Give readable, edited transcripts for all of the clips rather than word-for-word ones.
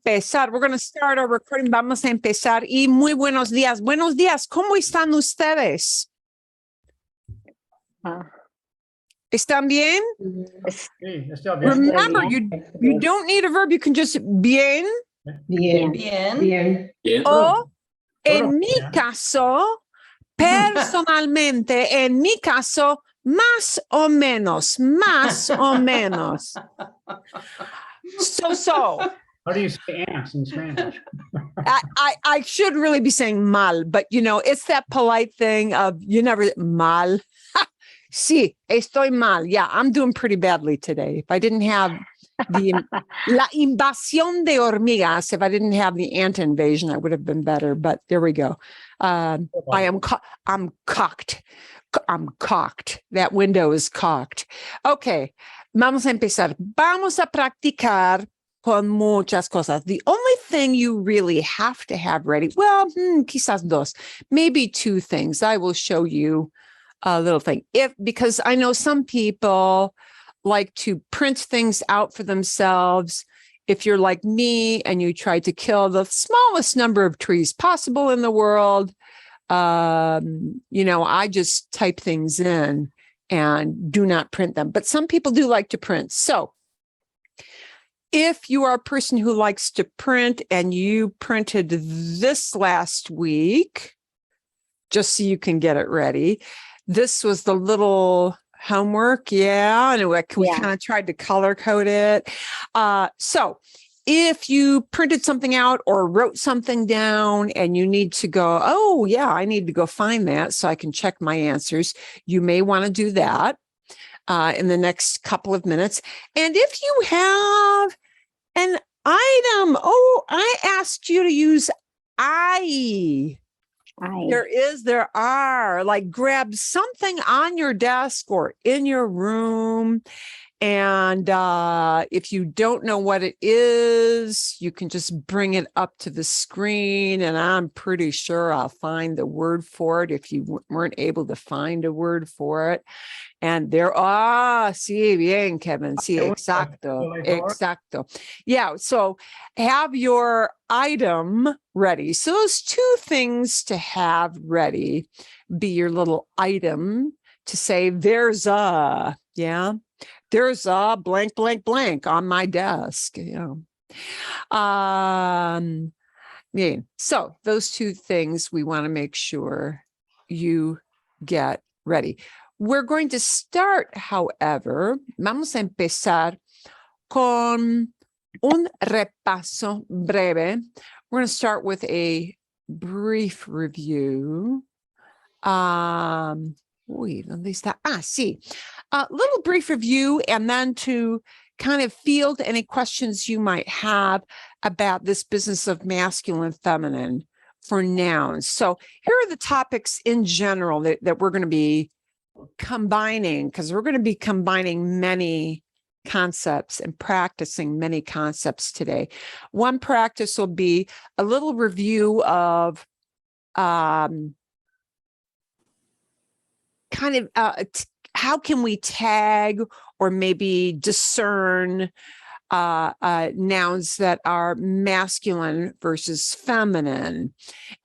empezar. We're going to start our recording. Vamos a empezar. Y muy buenos días. Buenos días. ¿Cómo están ustedes? ¿Están bien? Sí, está bien. Remember, you don't need a verb. You can just bien. Bien. Bien. Bien. O en mi caso, personalmente, en mi caso, más o menos. Más o menos. So. How do you say ants in Spanish? I should really be saying mal, but you know, it's that polite thing of you never mal. Sí, estoy mal. Yeah, I'm doing pretty badly today. If I didn't have la invasión de hormigas, if I didn't have the ant invasion, I would have been better. But there we go. I'm cocked. I'm cocked. That window is cocked. Okay, vamos a empezar. Vamos a practicar con muchas cosas. The only thing you really have to have ready, well, quizás dos, maybe two things. I will show you a little thing. Because I know some people like to print things out for themselves. If you're like me and you try to kill the smallest number of trees possible in the world, I just type things in and do not print them. But some people do like to print. So if you are a person who likes to print and you printed this last week, just so you can get it ready, this was the little homework. Yeah. And we kind of tried to color code it. So if you printed something out or wrote something down and you need to go, oh, yeah, I need to go find that so I can check my answers, you may want to do that in the next couple of minutes. And if you have an item, I asked you to use I. There are, like grab something on your desk or in your room. And if you don't know what it is, you can just bring it up to the screen. And I'm pretty sure I'll find the word for it if you weren't able to find a word for it. And sí, bien, Kevin. Sí, exacto. Yeah, so have your item ready. So those two things to have ready, be your little item to say, there's a blank, blank, blank on my desk. So those two things we want to make sure you get ready. We're going to start, however, vamos a empezar con un repaso breve. We're going to start with a brief review. ¿Dónde está? Sí. A little brief review, and then to kind of field any questions you might have about this business of masculine, feminine for nouns. So here are the topics in general that we're going to be combining, because we're going to be combining many concepts and practicing many concepts today. One practice will be a little review of how can we tag or maybe discern nouns that are masculine versus feminine.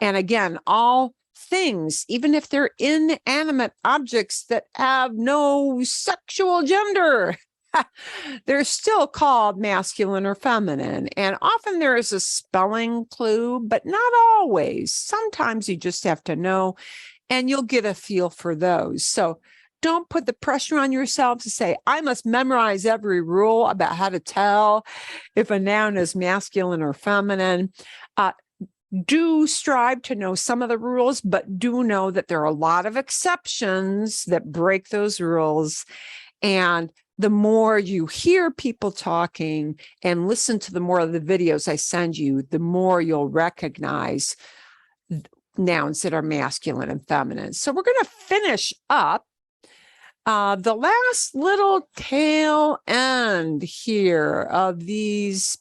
And again, all things, even if they're inanimate objects that have no sexual gender, they're still called masculine or feminine. And often there is a spelling clue, but not always. Sometimes you just have to know, and you'll get a feel for those. So don't put the pressure on yourself to say, I must memorize every rule about how to tell if a noun is masculine or feminine. Do strive to know some of the rules, but do know that there are a lot of exceptions that break those rules. And the more you hear people talking and listen to the more of the videos I send you, the more you'll recognize nouns that are masculine and feminine. So we're going to finish up the last little tail end here of these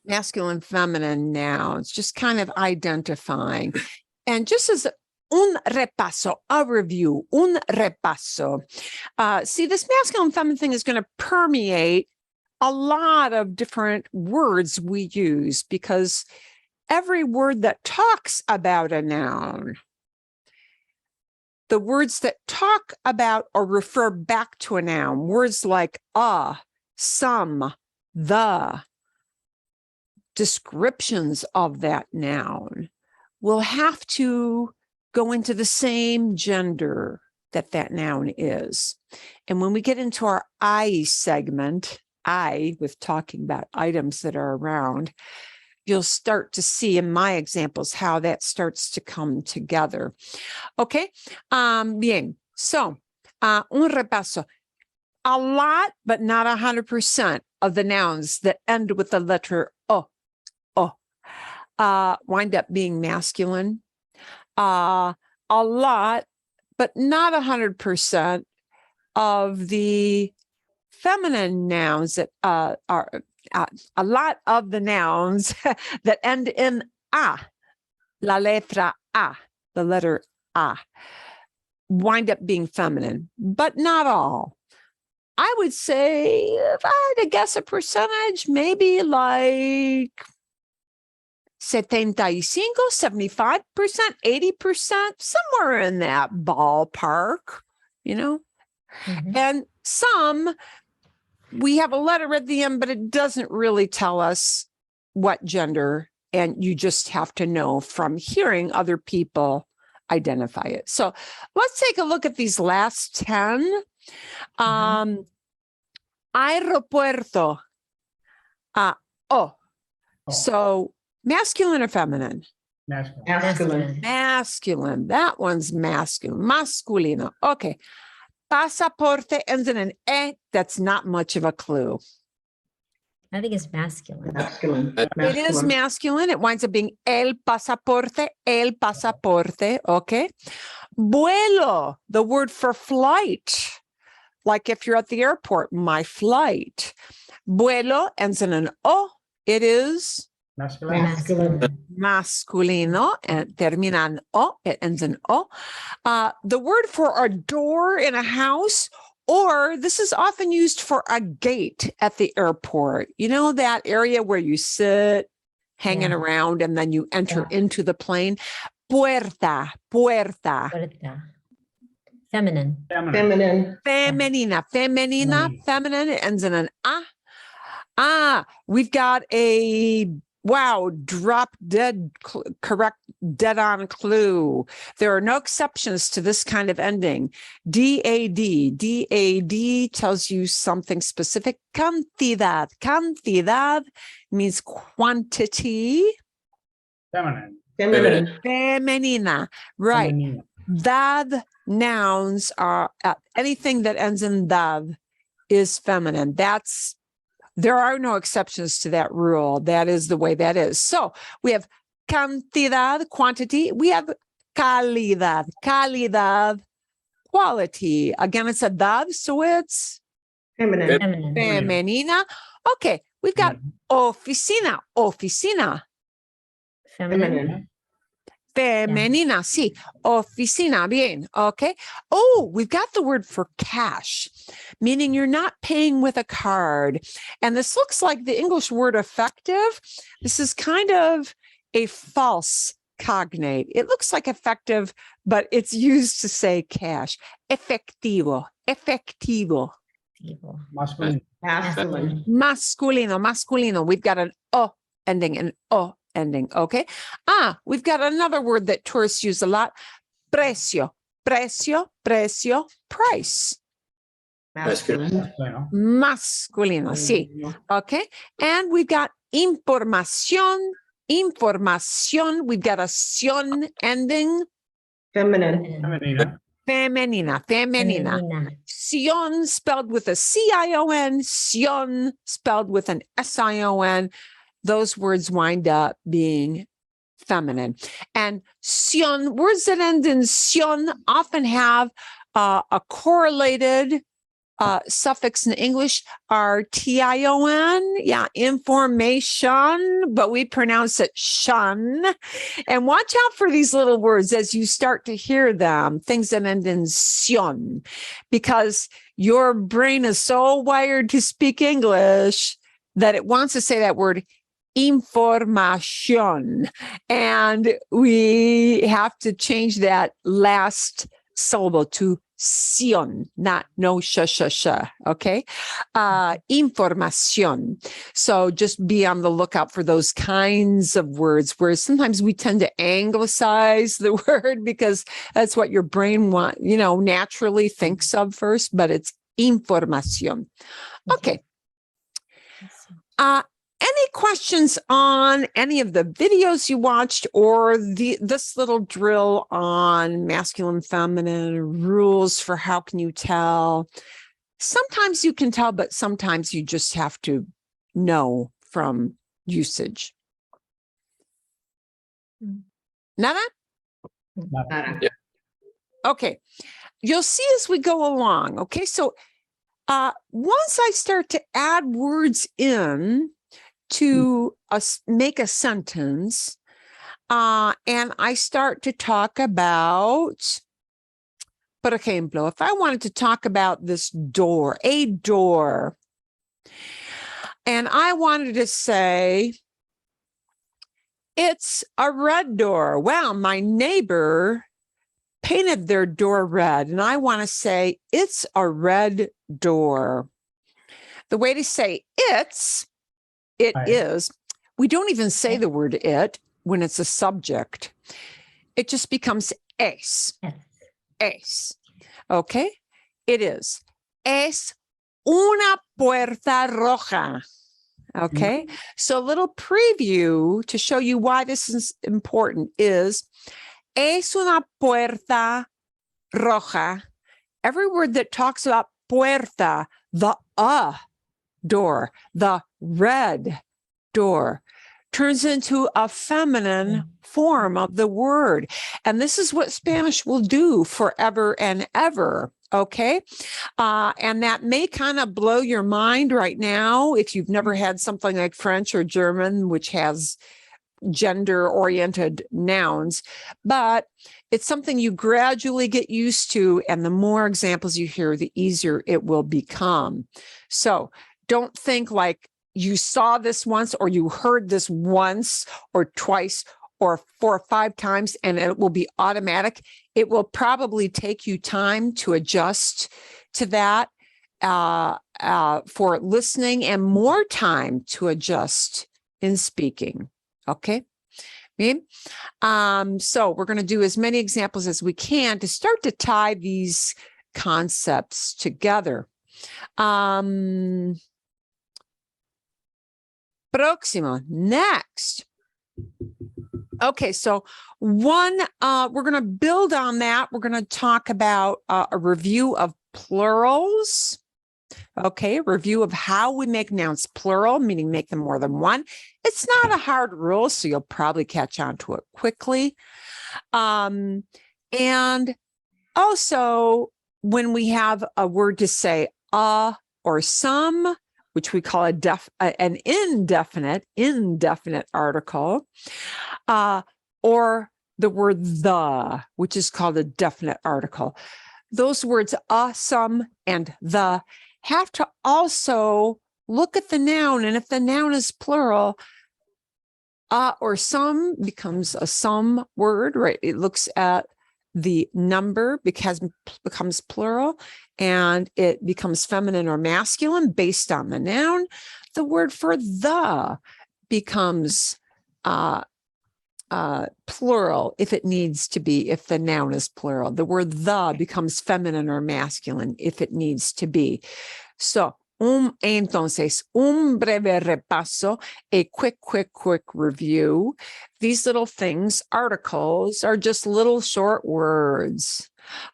masculine, feminine nouns, just kind of identifying. And just as un repaso, a review, un repaso. See, this masculine, feminine thing is going to permeate a lot of different words we use because every word that talks about a noun, the words that talk about or refer back to a noun, words like some, the, descriptions of that noun will have to go into the same gender that noun is. And when we get into our I segment, I with talking about items that are around, you'll start to see in my examples how that starts to come together. Okay, bien. So, un repaso. A lot, but not 100% of the nouns that end with the letter O, wind up being masculine. A lot, but not 100% of the feminine nouns that are a lot of the nouns that end in A, la letra A, the letter A, wind up being feminine, but not all. I would say, if I had to guess a percentage, maybe like 75, 75%, 80%, somewhere in that ballpark, you know? Mhm. And some, we have a letter at the end, but it doesn't really tell us what gender, and you just have to know from hearing other people identify it. So let's take a look at these last 10. Aeropuerto. So masculine or feminine? Masculine. Masculine. Masculine. That one's masculine. Masculino. Okay. Pasaporte ends in an E. That's not much of a clue. I think it's masculine. Masculine. It is masculine. It winds up being el pasaporte, okay? Vuelo, the word for flight. Like if you're at the airport, my flight. Vuelo ends in an O. It is Masculine. Masculine. masculino and termina en O. It ends in O. The word for a door in a house, or this is often used for a gate at the airport. You know, that area where you sit hanging Yeah. around and then you enter Yeah. into the plane. Puerta. Puerta. Feminine. Feminine. Feminine. Feminina, feminine. It ends in an A. We've got a drop dead, correct, dead on clue. There are no exceptions to this kind of ending. DAD. DAD tells you something specific. Cantidad. Cantidad means quantity. Feminine. Feminine. Femenina. Right. Feminine. Dad nouns are anything that ends in dad is feminine. There are no exceptions to that rule. That is the way that is. So we have cantidad, quantity. We have calidad, calidad, quality. Again, it's a dad, so it's Feminine. Feminine. femenina. Okay, we've got oficina, oficina. Feminine. Femenina, sí. Oficina, bien. Okay. Oh, we've got the word for cash, meaning you're not paying with a card. And this looks like the English word effective. This is kind of a false cognate. It looks like effective, but it's used to say cash. Efectivo, efectivo. Evil. Masculine. Masculine. Masculino, masculino. We've got an O ending, an O ending. Okay. We've got another word that tourists use a lot. Precio, precio, precio, price. Masculine. Masculino. Masculino, sí. Okay. And we've got información, información. We've got a sion ending. Feminine. Feminine. Femenina, femenina. Feminina. Sion spelled with a C-I-O-N, sion spelled with an S-I-O-N. Those words wind up being feminine. And sion, words that end in sion often have a correlated suffix in English are T-I-O-N, information, but we pronounce it shun. And watch out for these little words as you start to hear them, things that end in sion, because your brain is so wired to speak English that it wants to say that word información. And we have to change that last syllable to sion, not no sh. Okay. Información. So just be on the lookout for those kinds of words where sometimes we tend to anglicize the word because that's what your brain naturally thinks of first, but it's información. Okay. Any questions on any of the videos you watched or this little drill on masculine, feminine, rules for how can you tell? Sometimes you can tell, but sometimes you just have to know from usage. Nada? Nada. Nada. Okay. You'll see as we go along. Okay. So once I start to add words in to make a sentence, and I start to talk about, por ejemplo, if I wanted to talk about this door, a door, and I wanted to say, it's a red door. Well, my neighbor painted their door red, and I want to say, it's a red door. The way to say it Right. is, we don't even say the word it when it's a subject. It just becomes es. Es. Okay? It is. Es una puerta roja. Okay? So a little preview to show you why this is important is es una puerta roja. Every word that talks about puerta, the door, the red door, turns into a feminine form of the word. And this is what Spanish will do forever and ever. Okay. And that may kind of blow your mind right now if you've never had something like French or German, which has gender-oriented nouns, but it's something you gradually get used to. And the more examples you hear, the easier it will become. So don't think like you saw this once or you heard this once or twice or 4 or 5 times and it will be automatic. It will probably take you time to adjust to that for listening and more time to adjust in speaking. Okay. So we're going to do as many examples as we can to start to tie these concepts together. Próximo, next. Okay, so we're going to build on that. We're going to talk about a review of plurals. Okay, review of how we make nouns plural, meaning make them more than one. It's not a hard rule, so you'll probably catch on to it quickly. And also, when we have a word to say or some, which we call an indefinite article, or the word the, which is called a definite article. Those words some, and the have to also look at the noun. And if the noun is plural, or some becomes a some word, right? It looks at the number becomes plural, and it becomes feminine or masculine based on the noun. The word for the becomes plural if it needs to be, if the noun is plural. The word the becomes feminine or masculine if it needs to be. So, entonces, breve repaso, a quick review. These little things, articles, are just little short words.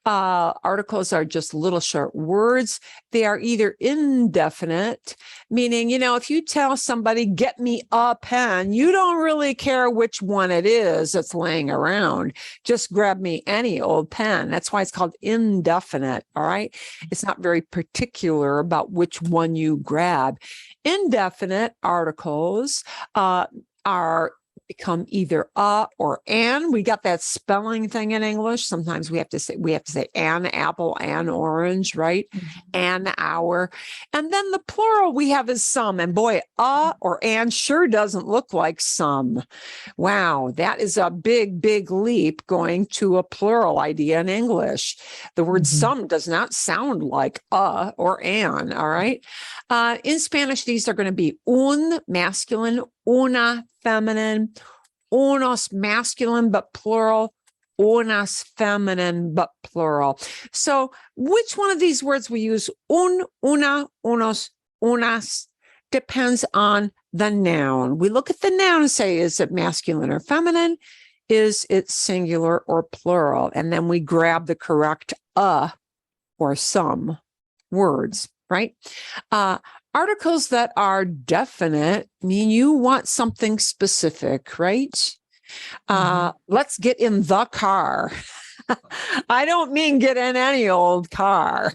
Articles are just little short words. They are either indefinite, meaning, if you tell somebody, get me a pen, you don't really care which one it is that's laying around. Just grab me any old pen. That's why it's called indefinite. All right. It's not very particular about which one you grab. Indefinite articles are become either or an. We got that spelling thing in English. Sometimes we have to say an apple, an orange, right? An hour. And then the plural we have is some. And boy, or an sure doesn't look like some. Wow, that is a big, big leap going to a plural idea in English. The word some does not sound like or an, all right? In Spanish, these are going to be un, masculine, una, feminine, unos, masculine, but plural, unas, feminine, but plural. So which one of these words we use, un, una, unos, unas, depends on the noun. We look at the noun and say, is it masculine or feminine? Is it singular or plural? And then we grab the correct or some words, right? Articles that are definite mean you want something specific, right? Let's get in the car. I don't mean get in any old car,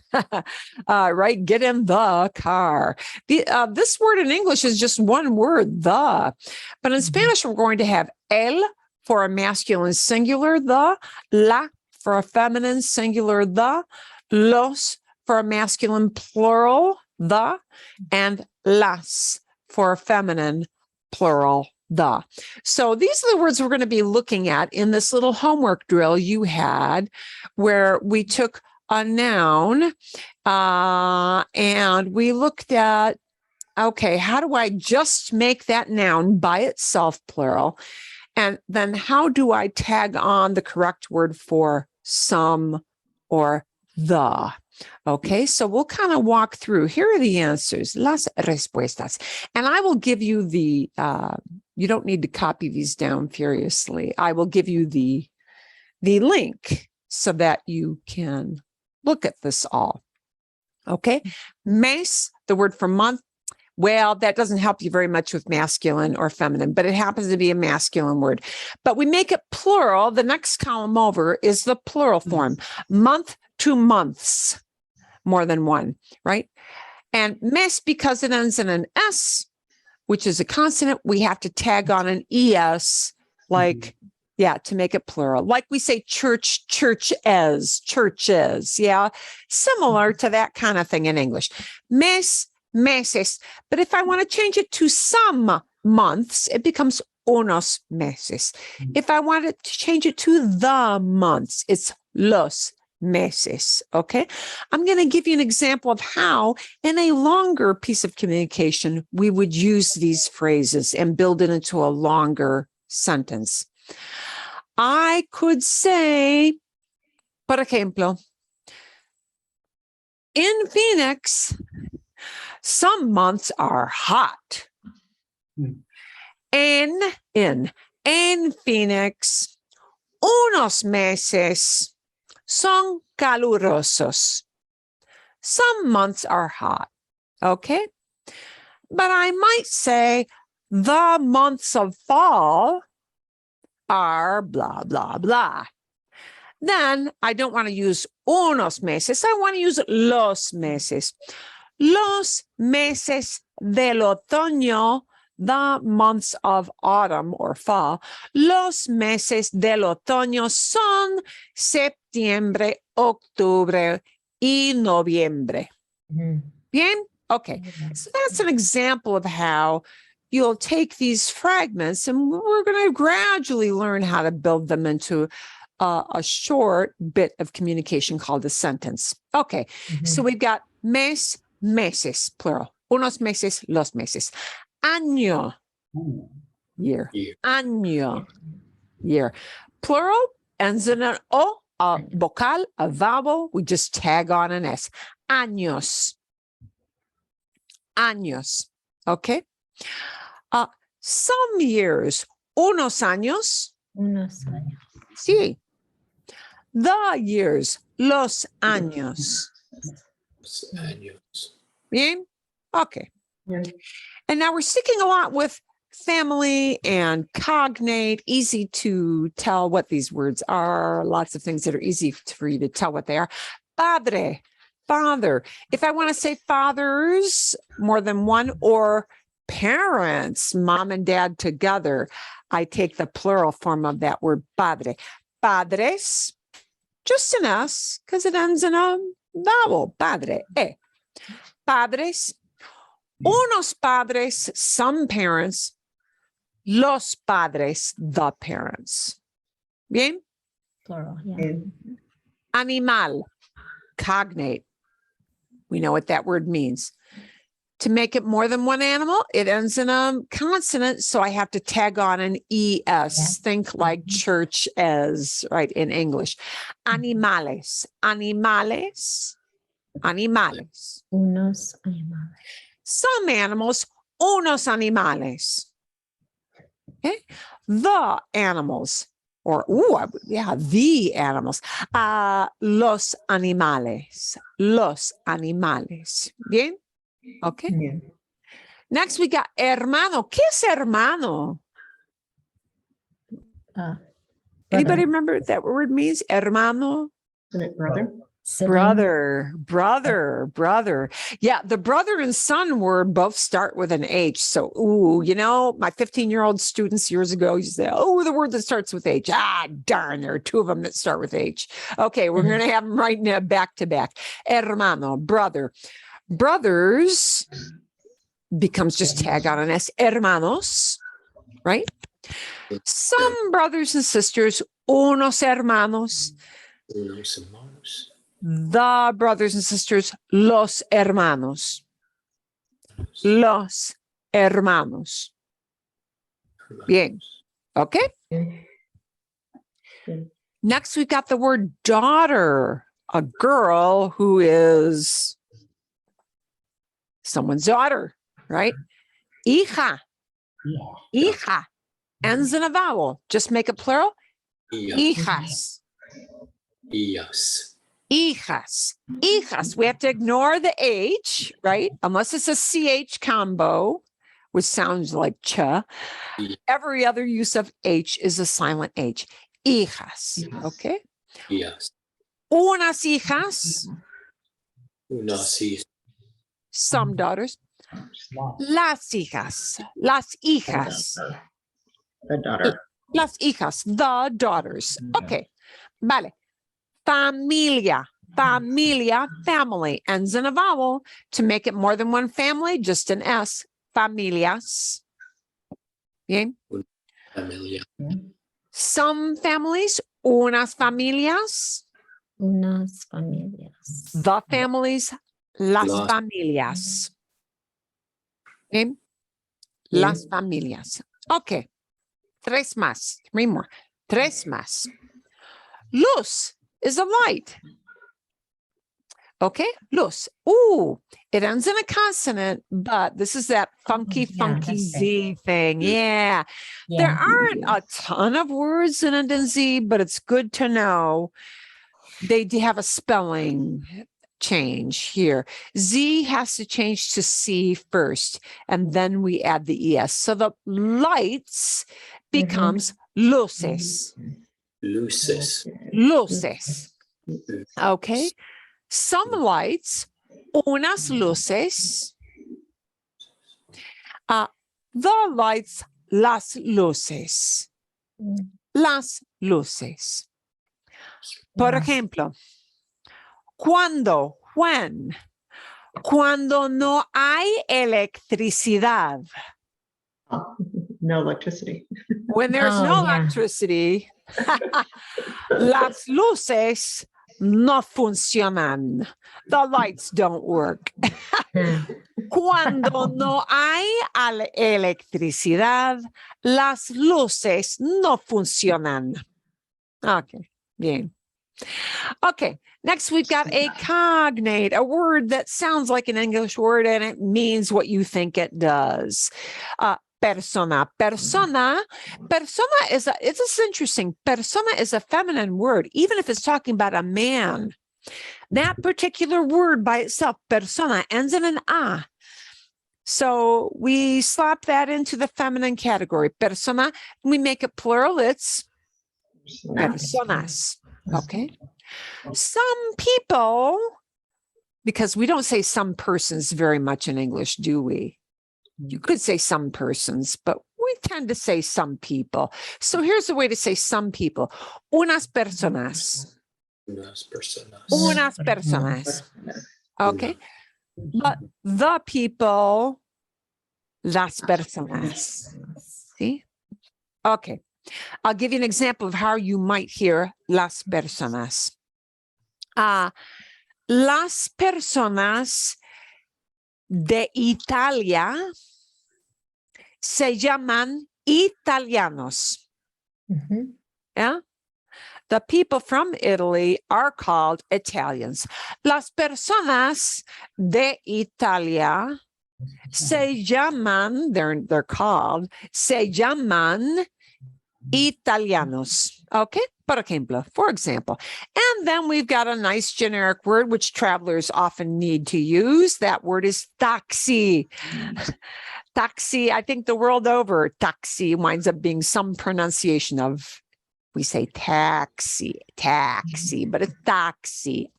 right? Get in the car. This word in English is just one word, the. But in Spanish, we're going to have el for a masculine singular, the, la for a feminine singular, the, los for a masculine plural, the, and las for a feminine plural, the. So these are the words we're going to be looking at in this little homework drill you had, where we took a noun and we looked at, okay, how do I just make that noun by itself plural? And then how do I tag on the correct word for some or the? Okay, so we'll kind of walk through. Here are the answers, las respuestas. And I will give you the, you don't need to copy these down furiously. I will give you the link so that you can look at this all. Okay, mes, the word for month. Well, that doesn't help you very much with masculine or feminine, but it happens to be a masculine word. But we make it plural. The next column over is the plural form, month to months, more than one, right? And mes, because it ends in an S, which is a consonant, we have to tag on an ES, like, yeah, to make it plural. Like we say church, churches, yeah, similar to that kind of thing in English. Mes, meses. But if I want to change it to some months, it becomes unos meses. If I wanted to change it to the months, it's los meses. Okay. I'm going to give you an example of how in a longer piece of communication, we would use these phrases and build it into a longer sentence. I could say, por ejemplo, in Phoenix, some months are hot. En Phoenix, unos meses son calurosos. Some months are hot, okay? But I might say the months of fall are blah, blah, blah. Then I don't want to use unos meses. I want to use los meses. Los meses del otoño, the months of autumn or fall. Los meses del otoño son septiembre, octubre y noviembre. Bien? Okay. So that's an example of how you'll take these fragments and we're going to gradually learn how to build them into a short bit of communication called a sentence. Okay. So we've got mes, meses, plural. Unos meses, los meses. Año, year. Año, year. Plural ends in an O, a vocal, a vowel. We just tag on an S. Años. Años. Okay. Some years. Unos años. Unos años. Sí. The years. Los años. Bien? Okay. Yeah. And now we're sticking a lot with family and cognate, easy to tell what these words are. Lots of things that are easy for you to tell what they are. Padre, father. If I want to say fathers, more than one, or parents, mom and dad together, I take the plural form of that word padre. Padres, just an S because it ends in a vowel, padre. Padres, unos padres, some parents, los padres, the parents. Bien? Plural. Yeah. Bien. Animal, cognate. We know what that word means. To make it more than one animal, it ends in a consonant, so I have to tag on an ES. Yeah. Think like church as, right, in English. Animales, animales, animales. Unos animales. Some animals, unos animales. Okay? The animals, or, the animals. Los animales, los animales. Bien? Okay. Bien. Next, we got hermano. ¿Qué es hermano? Anybody remember what that word means? Hermano? Isn't it brother? Sibling. Brother. Yeah, the brother and son word both start with an H. So, my 15-year-old students years ago used to say, the word that starts with H. Darn, there are two of them that start with H. Okay, we're going to have them right now back to back. Hermano, brother. Brothers becomes just tag on an S. Hermanos, right? Some brothers and sisters, unos hermanos. Unos hermanos. The brothers and sisters, los hermanos. Los hermanos. Bien. Okay. Bien. Next, we've got the word daughter, a girl who is someone's daughter, right? Hija. Hija. Ends in a vowel. Just make it plural. Hijas. Yes. Hijas. Hijas. We have to ignore the H, right? Unless it's a CH combo, which sounds like cha. Every other use of H is a silent H. Hijas. Okay. Yes. Unas hijas. Unas hijas. Some daughters. Las hijas. Las hijas. The daughter. Las hijas. The daughters. Okay. Vale. Familia. Familia, family, ends in a vowel. To make it more than one family, just an S. Familias. Bien. Familia. Some families, unas familias. Unas familias. The families, las Las. familias. Bien. Bien. Las familias. Okay. Tres más. Three more. Tres más. Luz is a light. Okay, luz. It ends in a consonant, but this is that funky that's it. Z thing. Yeah. There aren't a ton of words in it in Z, but it's good to know they do have a spelling change here. Z has to change to C first, and then we add the ES. So the lights becomes luces. Luces. Luces. Okay. Some lights, unas luces. The lights, las luces. Las luces. Por ejemplo, when, cuando no hay electricidad. No electricity. When there's no yeah. electricity, las luces no funcionan. The lights don't work. Cuando no hay electricidad, las luces no funcionan. Okay, bien. Okay, next we've got a cognate, a word that sounds like an English word and it means what you think it does. Persona. Persona is it's interesting. Persona is a feminine word, even if it's talking about a man. That particular word by itself, persona, ends in an A. So we slap that into the feminine category. Persona, we make it plural, it's personas. Okay. Some people, because we don't say some persons very much in English, do we? You could say some persons, but we tend to say some people. So here's a way to say some people. Unas personas. Unas personas. Unas personas. Okay. But the people, las personas. See? Okay. I'll give you an example of how you might hear las personas. Las personas de Italia se llaman italianos. Mhm. Yeah? The people from Italy are called Italians. Las personas de Italia se llaman, they're called, se llaman italianos. Okay? For example. And then we've got a nice generic word which travelers often need to use. That word is taxi. Taxi, I think the world over, taxi winds up being some pronunciation of, we say taxi, but it's taxi.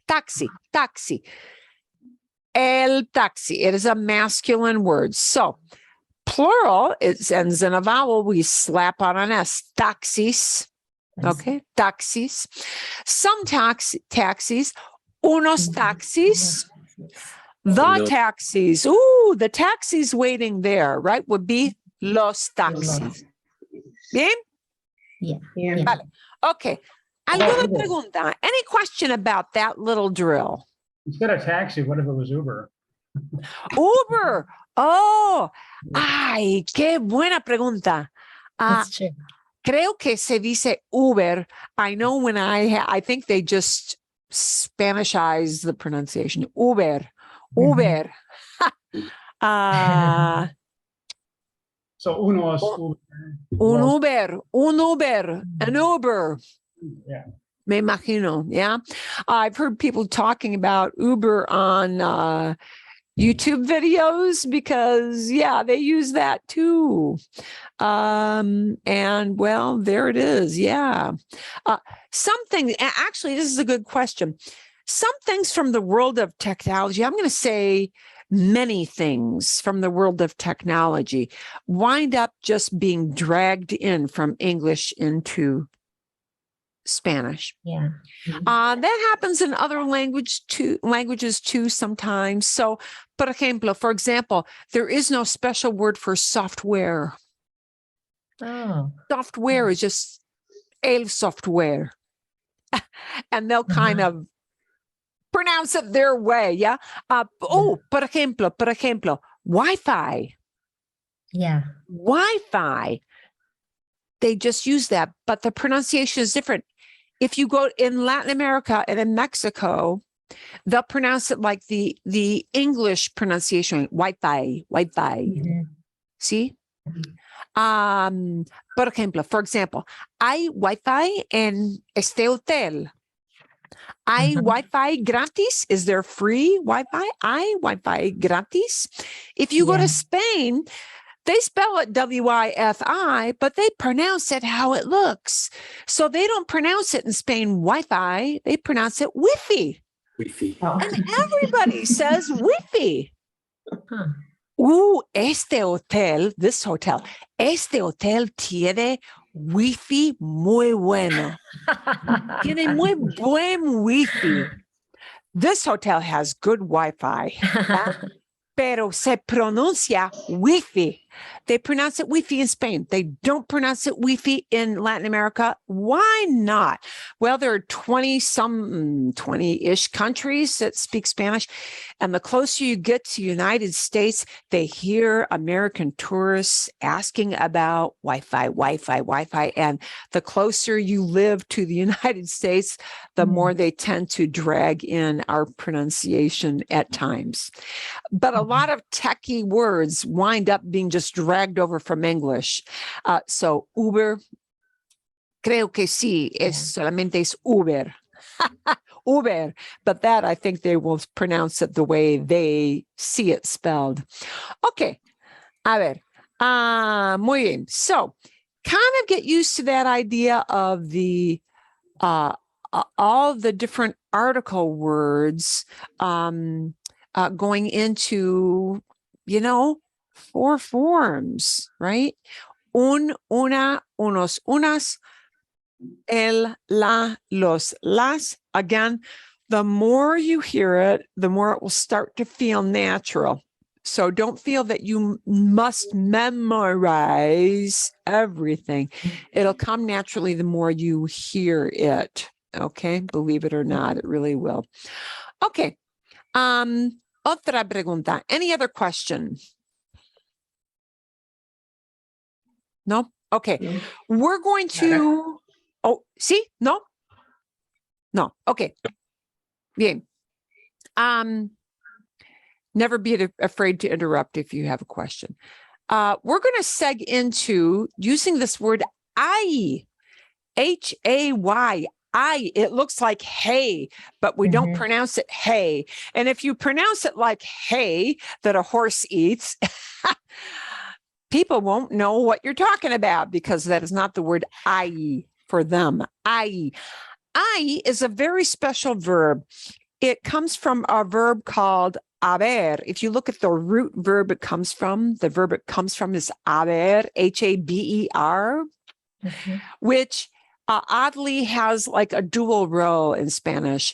Taxi. El taxi. It is a masculine word. So plural, it ends in a vowel. We slap on an S. Taxis. Okay. Taxis. Some taxis. Unos taxis. The Unos- taxis. Ooh, the taxis waiting there, right? Would be los taxis. Bien? Yeah. Yeah. Vale. Okay. ¿Alguna pregunta? Any question about that little drill? Instead of taxi, what if it was Uber? Uber. Oh, ay, qué buena pregunta. That's true. Creo que se dice Uber. I know when I think they just Spanishize the pronunciation. Uber. Uber. So unos, Un Uber, an Uber. yeah. Me imagino, yeah. I've heard people talking about Uber on YouTube videos because, yeah, they use that too. And well, there it is. Yeah. Something, actually, this is a good question. Some things from the world of technology, I'm going to say many things from the world of technology wind up just being dragged in from English into Spanish. Yeah. That happens in other languages too sometimes. So, por ejemplo, for example, there is no special word for software. Oh. Software is just el software. And they'll kind of pronounce it their way. Yeah. Por ejemplo, Wi-Fi. Yeah. Wi-Fi. They just use that, but the pronunciation is different. If you go in Latin America and in Mexico, they'll pronounce it like the English pronunciation, Wi-Fi. Mhm. See? Por ejemplo, for example, hay Wi-Fi en este hotel. Hay Wi-Fi gratis. Is there free Wi-Fi? Hay Wi-Fi gratis. If you go Yeah. to Spain, they spell it W-I-F-I, but they pronounce it how it looks. So they don't pronounce it in Spain Wi-Fi. They pronounce it Wi-Fi. Wi-Fi. And everybody says Wi-Fi. Huh. This hotel tiene Wi-Fi muy bueno. Tiene muy buen Wi-Fi. This hotel has good Wi-Fi. Pero se pronuncia Wi-Fi. They pronounce it Wi-Fi in Spain. They don't pronounce it Wi-Fi in Latin America. Why not? Well, there are 20-ish countries that speak Spanish. And the closer you get to the United States, they hear American tourists asking about Wi-Fi. And the closer you live to the United States, the more they tend to drag in our pronunciation at times. But a lot of techie words wind up being just dragged over from English. So Uber, creo que sí, solamente es Uber. Uber, but that I think they will pronounce it the way they see it spelled. Okay, a ver, muy bien. So kind of get used to that idea of the all the different article words going into you know, 4 forms, right? Un, una, unos, unas, el, la, los, las. Again, the more you hear it, the more it will start to feel natural. So don't feel that you must memorize everything. It'll come naturally the more you hear it. Okay, believe it or not, it really will. Okay. Otra pregunta. Any other question? No? Okay. No. We're going to. Oh, see? No? No. Okay. Bien. Never be afraid to interrupt if you have a question. We're going to seg into using this word I, Hay, I. It looks like hay, but we don't pronounce it hay. And if you pronounce it like hay that a horse eats, people won't know what you're talking about because that is not the word I for them. I is a very special verb. It comes from a verb called haber. If you look at the root verb it comes from, the verb it comes from is haber, H-A-B-E-R, which oddly has like a dual role in Spanish.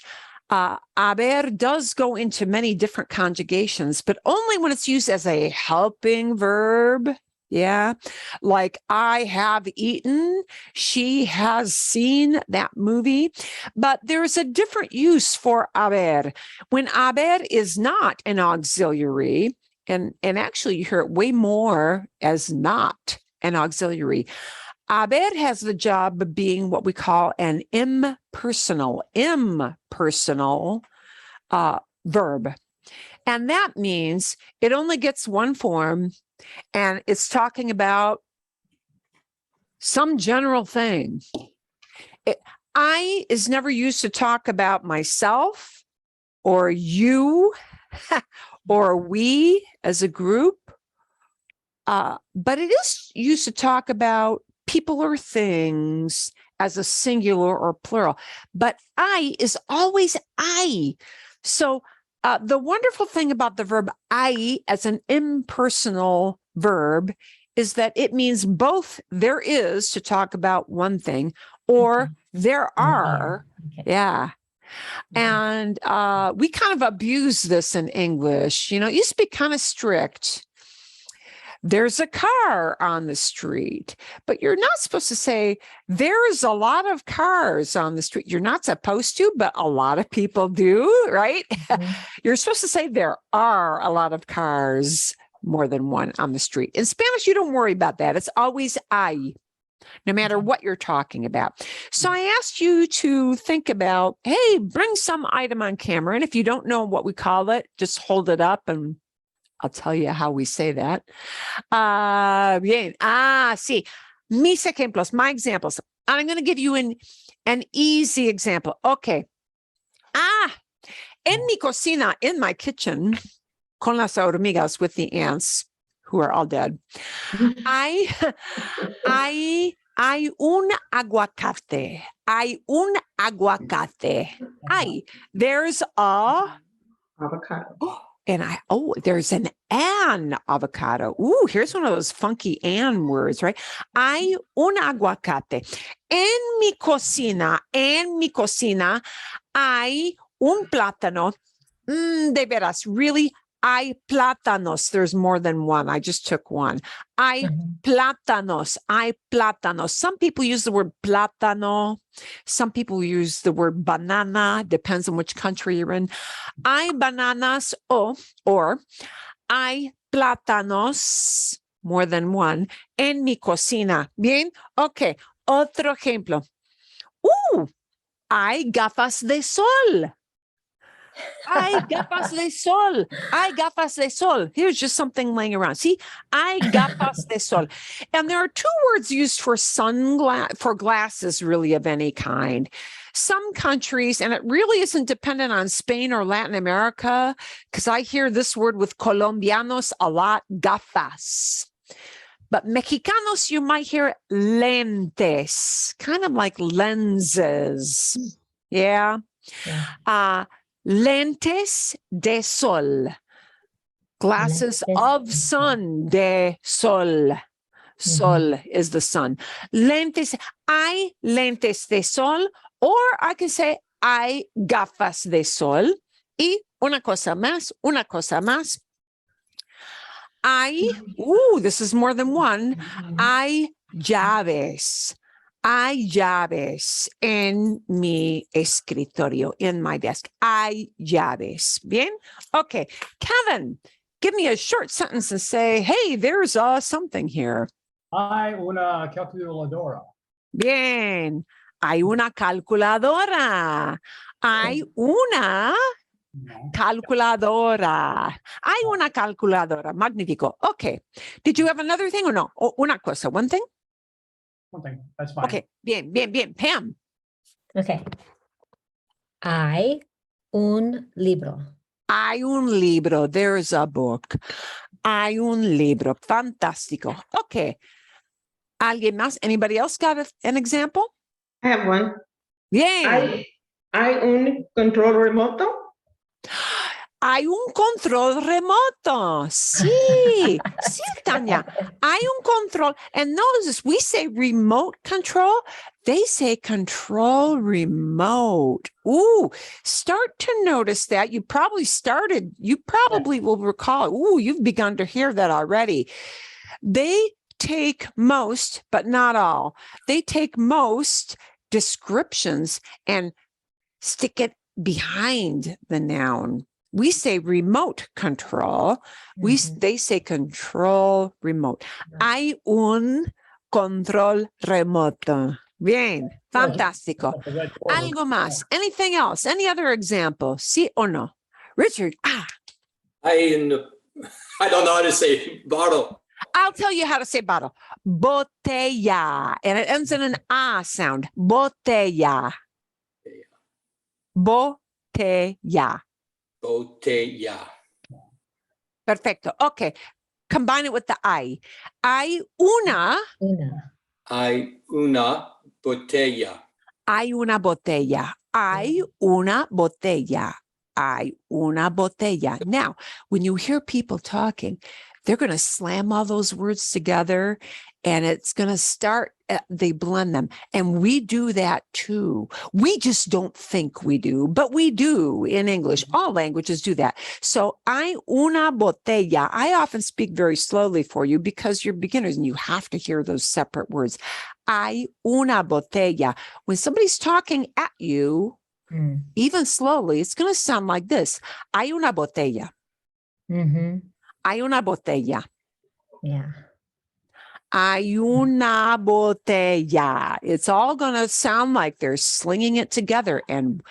Haber does go into many different conjugations, but only when it's used as a helping verb. Yeah, like I have eaten, she has seen that movie, but there's a different use for haber. When haber is not an auxiliary, and actually you hear it way more as not an auxiliary, haber has the job of being what we call an impersonal verb. And that means it only gets one form, and it's talking about some general thing. I is never used to talk about myself or you or we as a group, but it is used to talk about people or things as a singular or plural. But I is always I. So the wonderful thing about the verb I as an impersonal verb is that it means both there is to talk about one thing or there are. Okay. Yeah. And we kind of abuse this in English. You know, it used to be kind of strict. There's a car on the street, but you're not supposed to say there's a lot of cars on the street. You're not supposed to, but a lot of people do, right? You're supposed to say there are a lot of cars, more than one on the street. In Spanish, you don't worry about that. It's always I, no matter what you're talking about. So I asked you to think about, hey, bring some item on camera. And if you don't know what we call it, just hold it up and I'll tell you how we say that. Bien. Sí. Mis ejemplos, my examples. I'm going to give you an easy example. Okay. En mi cocina, in my kitchen, con las hormigas, with the ants, who are all dead, hay un aguacate. Hay un aguacate. There's a Avocado. And there's an avocado. Ooh, here's one of those funky an words, right? Hay un aguacate. En mi cocina, hay un plátano. De veras, really? Hay plátanos. There's more than one. I just took one. Hay plátanos. Some people use the word plátano. Some people use the word banana. Depends on which country you're in. Hay bananas or hay plátanos, more than one, en mi cocina. Bien? Okay. Otro ejemplo. Hay gafas de sol. Hay gafas de sol. Hay gafas de sol. Here's just something laying around. See, hay gafas de sol. And there are two words used for glasses, really, of any kind. Some countries, and it really isn't dependent on Spain or Latin America, because I hear this word with Colombianos a lot, gafas. But Mexicanos, you might hear lentes, kind of like lenses. Yeah. Lentes de sol, Glasses Lentes of de sun, de sol. Sol is the sun. Lentes, hay lentes de sol, or I can say hay gafas de sol. Y una cosa más, una cosa más. Hay, this is more than one. Hay llaves. Hay llaves en mi escritorio, in my desk. Hay llaves. Bien? Okay. Kevin, give me a short sentence and say, hey, there's something here. Hay una calculadora. Bien. Hay una calculadora. Hay una No. calculadora. Hay una calculadora. Magnífico. Okay. Did you have another thing or no? Una cosa, one thing? One thing. That's fine. Okay. Bien, bien, bien. Pam. Okay. Hay un libro. Hay un libro. There's a book. Hay un libro. Fantástico. Okay. ¿Alguien más? Anybody else got an example? I have one. Bien. Hay un control remoto. Hay un control remoto. Sí, sí, Tanya. Hay un control. And notice we say remote control. They say control remote. Ooh, start to notice that. You probably will recall. Ooh, you've begun to hear that already. They take most, but not all. They take most descriptions and stick it behind the noun. We say remote control. They say control remote. Hay un control remoto. Bien, fantástico. Algo más? Anything else? Any other example? Sí o no? Richard, I don't know how to say bottle. I'll tell you how to say bottle. Botella. And it ends in an A sound. Botella. Botella. Botella. Perfecto. Okay. Combine it with the I. Hay una. Hay una botella. Hay una botella. Hay una botella. Hay una botella. Now, when you hear people talking, they're going to slam all those words together and it's going to start, they blend them. And we do that too. We just don't think we do, but we do in English. All languages do that. So, hay una botella. I often speak very slowly for you because you're beginners and you have to hear those separate words. Hay una botella. When somebody's talking at you, even slowly, it's going to sound like this. Hay una botella. Hay una botella. Yeah. Hay una botella. It's all going to sound like they're slinging it together, and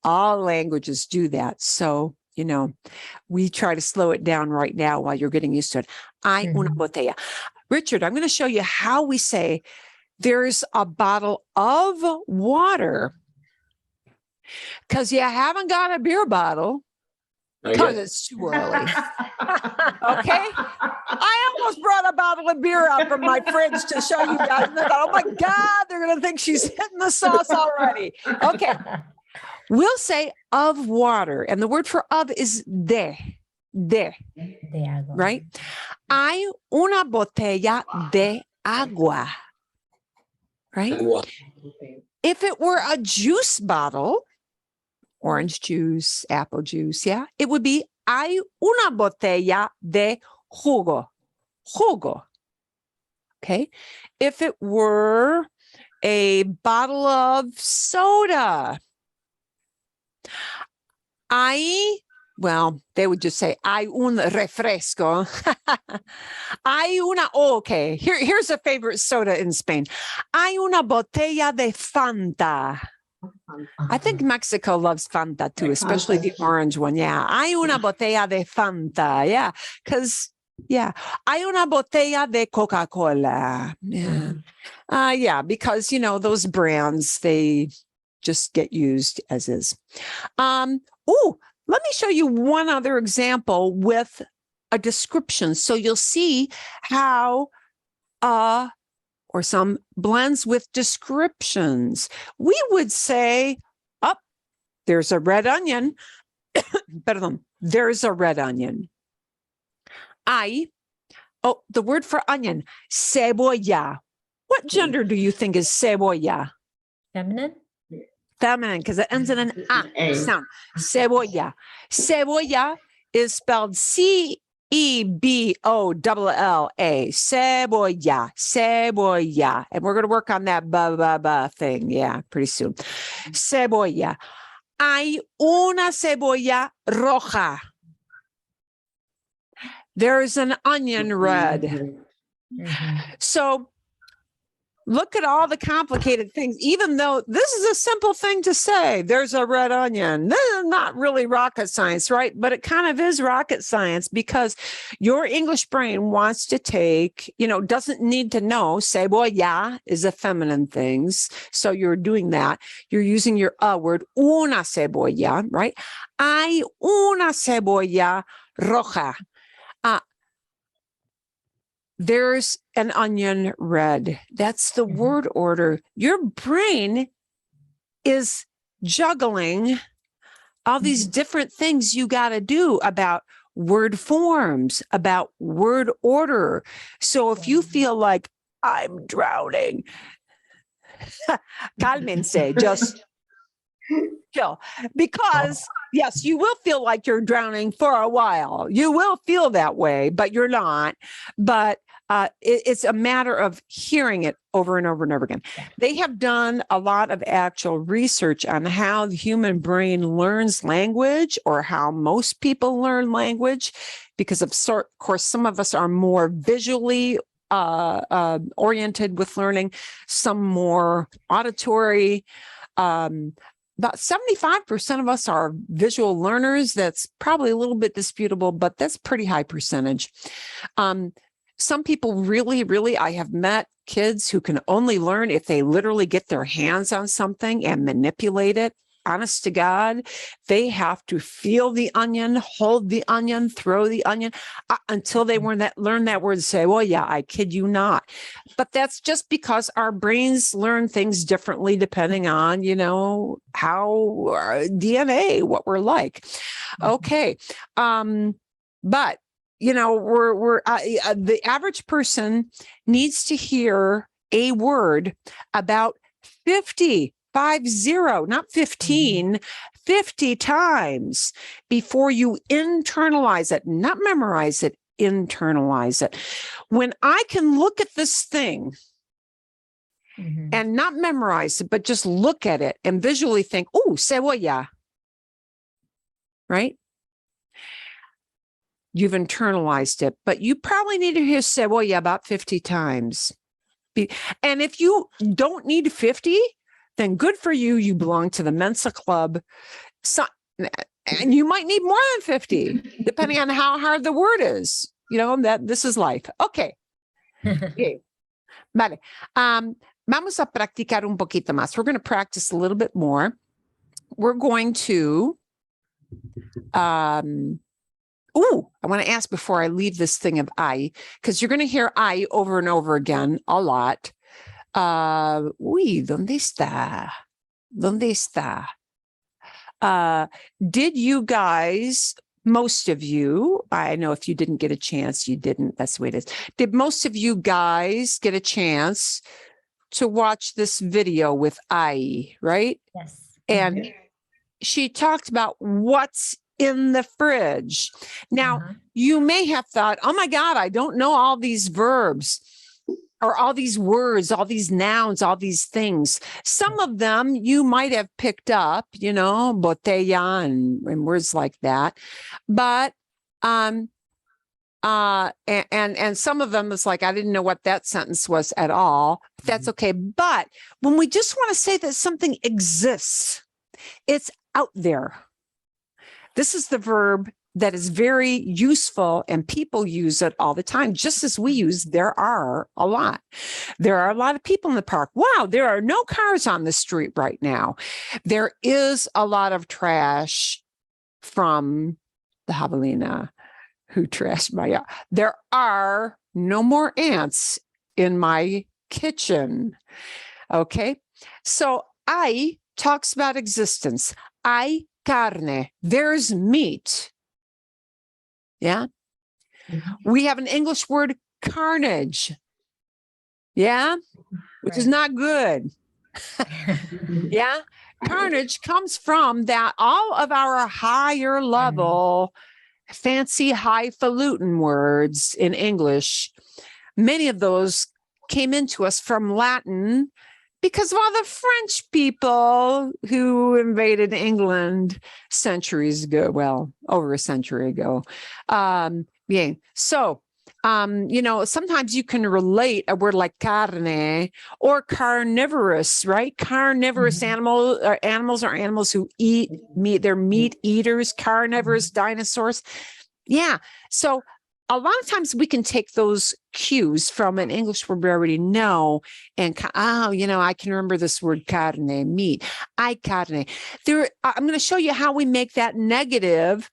all languages do that. So, we try to slow it down right now while you're getting used to it. Hay una botella. Richard, I'm going to show you how we say there's a bottle of water because you haven't got a beer bottle. Because it's too early. Okay. I almost brought a bottle of beer out from my fridge to show you guys. And I thought, oh my God, they're going to think she's hitting the sauce already. Okay. We'll say of water. And the word for of is de. Right? Hay una botella de agua. Right? Agua. If it were a juice bottle, orange juice, apple juice, yeah, it would be hay una botella de jugo. Jugo. Okay. If it were a bottle of soda, they would just say hay un refresco. Hay una, okay. Here's a favorite soda in Spain. Hay una botella de Fanta. I think Mexico loves Fanta too, especially the orange one. Yeah. Hay una botella de Fanta. Yeah. Hay una botella de Coca-Cola. Yeah. Because, those brands, they just get used as is. Let me show you one other example with a description. So you'll see how or some blends with descriptions. We would say, there's a red onion. Perdón, there's a red onion. The word for onion, cebolla. What gender do you think is cebolla? Feminine? Feminine, because it ends in an A sound. Cebolla. Cebolla is spelled C-E-B-O-L-L-A. Cebolla. Cebolla. And we're going to work on that ba thing. Yeah, pretty soon. Cebolla. Hay una cebolla roja. There's an onion red. Mhm. So look at all the complicated things, even though this is a simple thing to say, there's a red onion. This is not really rocket science, right? But it kind of is rocket science because your English brain wants to take, doesn't need to know cebolla is a feminine thing. So you're doing that. You're using your word, una cebolla, right? Hay una cebolla roja. There's an onion red. That's the word order. Your brain is juggling all these different things you got to do about word forms, about word order. So if you feel like I'm drowning, cálmense, just chill. Because yes, you will feel like you're drowning for a while. You will feel that way, but you're not. But it's a matter of hearing it over and over and over again. They have done a lot of actual research on how the human brain learns language, or how most people learn language, because of course, some of us are more visually oriented with learning, some more auditory. About 75% of us are visual learners. That's probably a little bit disputable, but that's pretty high percentage. Some people really, I have met kids who can only learn if they literally get their hands on something and manipulate it. Honest to God, they have to feel the onion, hold the onion, throw the onion until they learn that word and say, well, yeah, I kid you not. But that's just because our brains learn things differently depending on, how our DNA, what we're like. Okay. But the average person needs to hear a word about 50, not 15, 50 times before you internalize it, not memorize it, internalize it. When I can look at this thing and not memorize it, but just look at it and visually think, oh, cebolla, right? You've internalized it, but you probably need to hear cebolla about 50 times. And if you don't need 50, then good for you. You belong to the Mensa Club. And you might need more than 50, depending on how hard the word is. That this is life. Okay. Okay. Vale. Vamos a practicar un poquito más. We're going to practice a little bit more. We're going to... I want to ask before I leave this thing of I, because you're going to hear I over and over again a lot. ¿Dónde está? ¿Dónde está? Did you guys, most of you, I know if you didn't get a chance, you didn't, that's the way it is. Did most of you guys get a chance to watch this video with I, right? Yes. And she talked about what's in the fridge. Now, you may have thought, oh my God, I don't know all these verbs or all these words, all these nouns, all these things. Some of them you might have picked up, botella and words like that. But, and some of them is like, I didn't know what that sentence was at all. That's okay. But when we just want to say that something exists, it's out there. This is the verb that is very useful, and people use it all the time, just as we use there are a lot. There are a lot of people in the park. Wow, there are no cars on the street right now. There is a lot of trash from the javelina who trashed my yard. There are no more ants in my kitchen. Okay, so I talks about existence. I carne, there's meat. Yeah. We have an English word, carnage. Yeah, which is Right. not good. Yeah, carnage comes from that all of our higher level, fancy highfalutin words in English. Many of those came into us from Latin because of all the French people who invaded England centuries ago. Well, over a century ago. Yeah. So, sometimes you can relate a word like carne or carnivorous, right? Carnivorous animals are animals who eat meat. They're meat eaters, carnivorous dinosaurs. Yeah. So a lot of times we can take those cues from an English word we already know and, I can remember this word carne, meat, carne. I'm going to show you how we make that negative.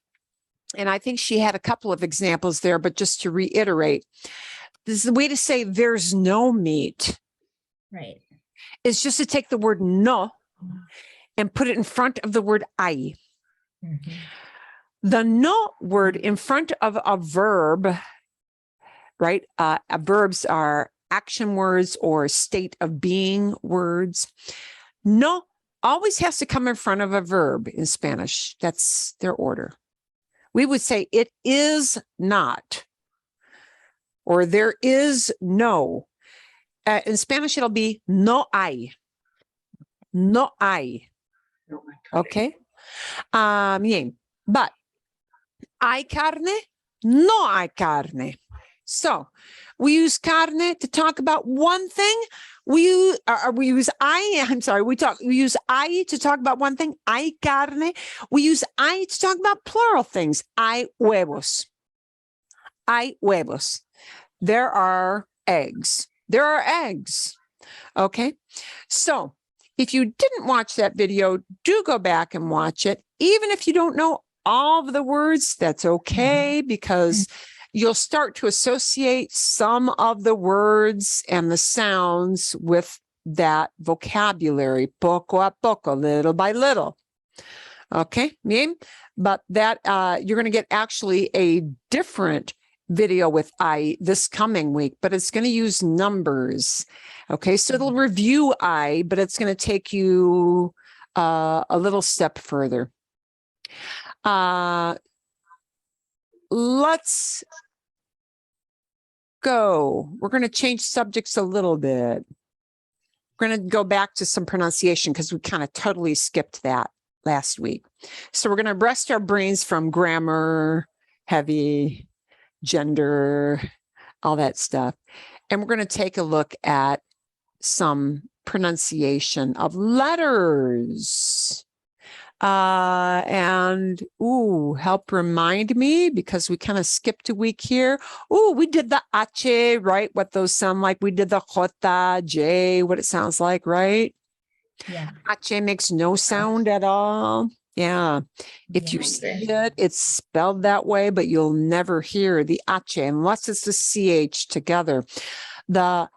And I think she had a couple of examples there, but just to reiterate, this is the way to say there's no meat. Right. Is just to take the word no and put it in front of the word I. Mhm. The no word in front of a verb, right? Verbs are action words or state of being words. No always has to come in front of a verb in Spanish. That's their order. We would say it is not, or there is no. In Spanish, it'll be no hay. No hay. Okay. Bien. But hay carne, no hay carne. So we use carne to talk about one thing. We use I use I to talk about one thing. Hay carne. We use I to talk about plural things. Hay huevos. Hay huevos. There are eggs. There are eggs. Okay. So if you didn't watch that video, do go back and watch it. Even if you don't know all of the words, that's okay, because you'll start to associate some of the words and the sounds with that vocabulary, poco a poco, little by little. Okay, bien? But that you're going to get actually a different video with I this coming week, but it's going to use numbers. Okay, so it'll review I, but it's going to take you a little step further. Let's go. We're going to change subjects a little bit. We're going to go back to some pronunciation because we kind of totally skipped that last week. So we're going to rest our brains from grammar, heavy, gender, all that stuff. And we're going to take a look at some pronunciation of letters. Help remind me, because we kind of skipped a week here. We did the H, right? What those sound like. We did the J, J, what it sounds like, right? Yeah. H makes no sound at all. Yeah. If you see it, it's spelled that way, but you'll never hear the H unless it's the CH together. The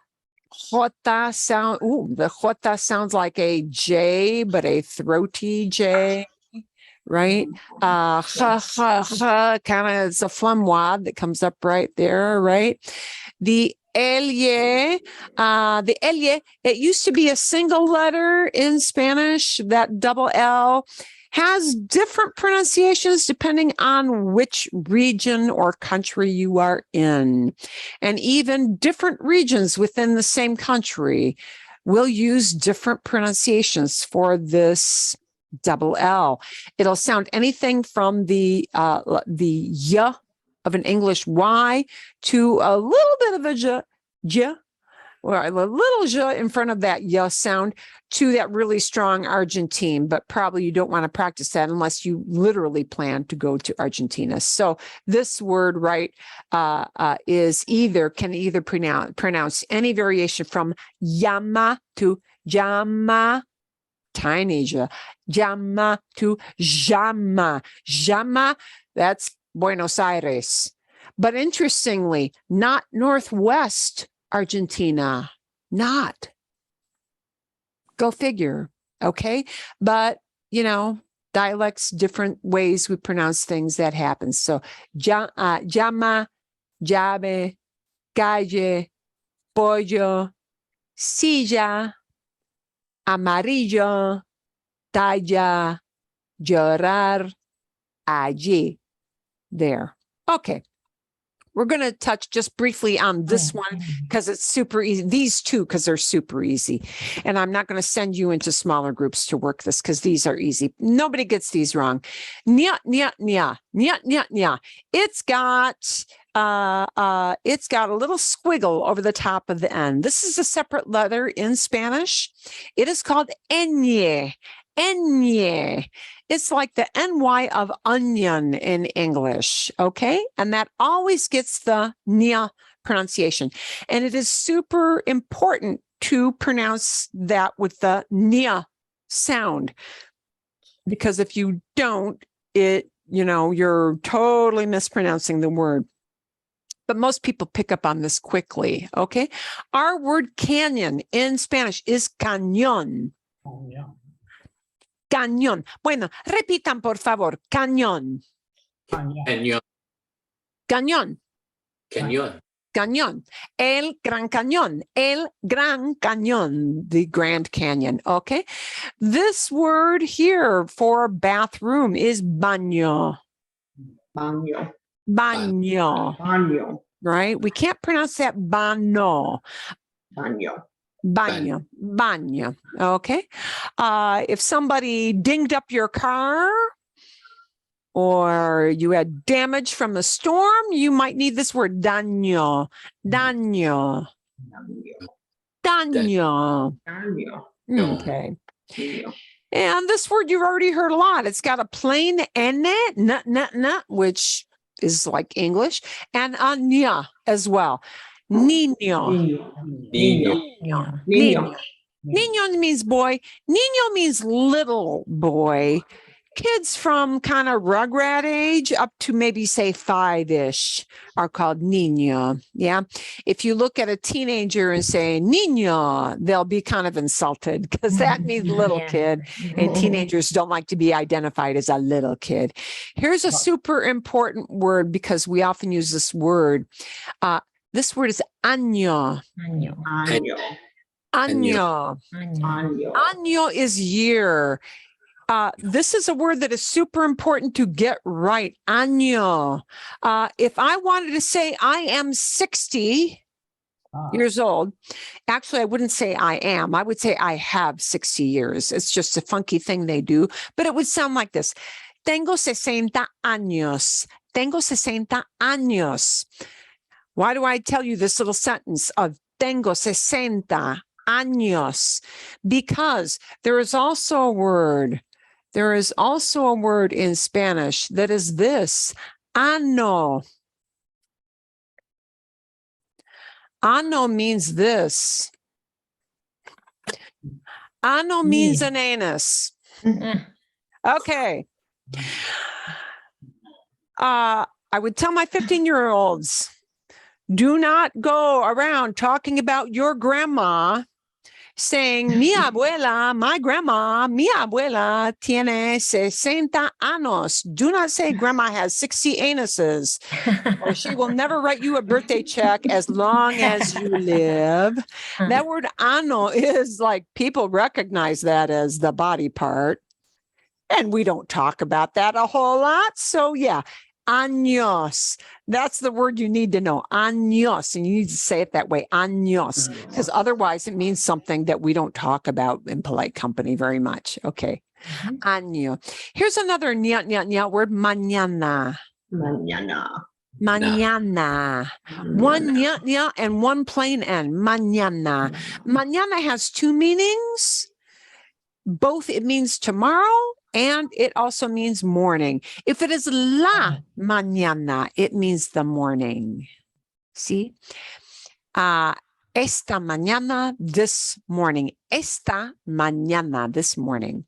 J sound, the J sounds like a J, but a throaty J, right? Kind of, it's a flamwad that comes up right there, right? The L, it used to be a single letter in Spanish. That double L has different pronunciations depending on which region or country you are in. And even different regions within the same country will use different pronunciations for this double L. It'll sound anything from the y of an English Y to a little bit of a j, or a little j in front of that y sound, to that really strong Argentine, but probably you don't want to practice that unless you literally plan to go to Argentina. So this word, right, can either pronounce any variation from llama to llama, tiny j, llama to llama. Llama, that's Buenos Aires. But interestingly, not Northwest Argentina, not. Go figure, okay? But, dialects, different ways we pronounce things, that happens. So, llama, llave, calle, pollo, silla, amarillo, talla, llorar, allí, there. Okay. We're going to touch just briefly on this one because it's super easy. These two, because they're super easy. And I'm not going to send you into smaller groups to work this because these are easy. Nobody gets these wrong. Nya, nya, nya, nya, nya, nya. It's got a little squiggle over the top of the N. This is a separate letter in Spanish. It is called ñ. Ñ. It's like the NY of onion in English, okay? And that always gets the ñ pronunciation. And it is super important to pronounce that with the ñ sound. Because if you don't, you're totally mispronouncing the word. But most people pick up on this quickly, okay? Our word canyon in Spanish is cañón. Oh, yeah. Cañón. Bueno, repitan, por favor. Cañón. Cañón. Cañón. Cañón. Cañón. El Gran Cañón. El Gran Cañón. The Grand Canyon. Okay. This word here for bathroom is baño. Baño. Baño. Baño. Right? We can't pronounce that baño. Baño. Baño, baño. Okay. If somebody dinged up your car or you had damage from a storm, you might need this word daño, daño, daño. Baño. Okay. Baño. And this word you've already heard a lot. It's got a plain N, which is like English, and a ñ as well. Niño. Niño. Niño. Yeah. Niño. Niño means boy. Niño means little boy. Kids from kind of rugrat age up to maybe say 5-ish are called niño. Yeah. If you look at a teenager and say niño, they'll be kind of insulted because that means little Yeah. kid. And teenagers don't like to be identified as a little kid. Here's a super important word because we often use this word. This word is año. Año. Año. Año. Año. Año is year. This is a word that is super important to get right. Año. If I wanted to say I am 60 years old, actually, I wouldn't say I am. I would say I have 60 years. It's just a funky thing they do, but it would sound like this. Tengo 60 años. Tengo 60 años. Why do I tell you this little sentence of tengo 60 años? Because there is also a word. There is also a word in Spanish that is this, ano. Ano means this. Ano means an anus. Okay. I would tell my 15-year-olds, do not go around talking about your grandma saying, mi abuela, my grandma, mi abuela tiene 60 años. Do not say grandma has 60 anuses, or she will never write you a birthday check as long as you live. That word ano is like people recognize that as the body part. And we don't talk about that a whole lot. So yeah. Años. That's the word you need to know. Años. And you need to say it that way. Años. Because otherwise it means something that we don't talk about in polite company very much. Okay. Año. Here's another ñ word. Mañana. Mañana. Mañana. One ñ and one plain N. Mañana. Mañana has two meanings. Both it means tomorrow and it also means morning. If it is la mañana, it means the morning. See? Esta mañana, this morning. Esta mañana, this morning.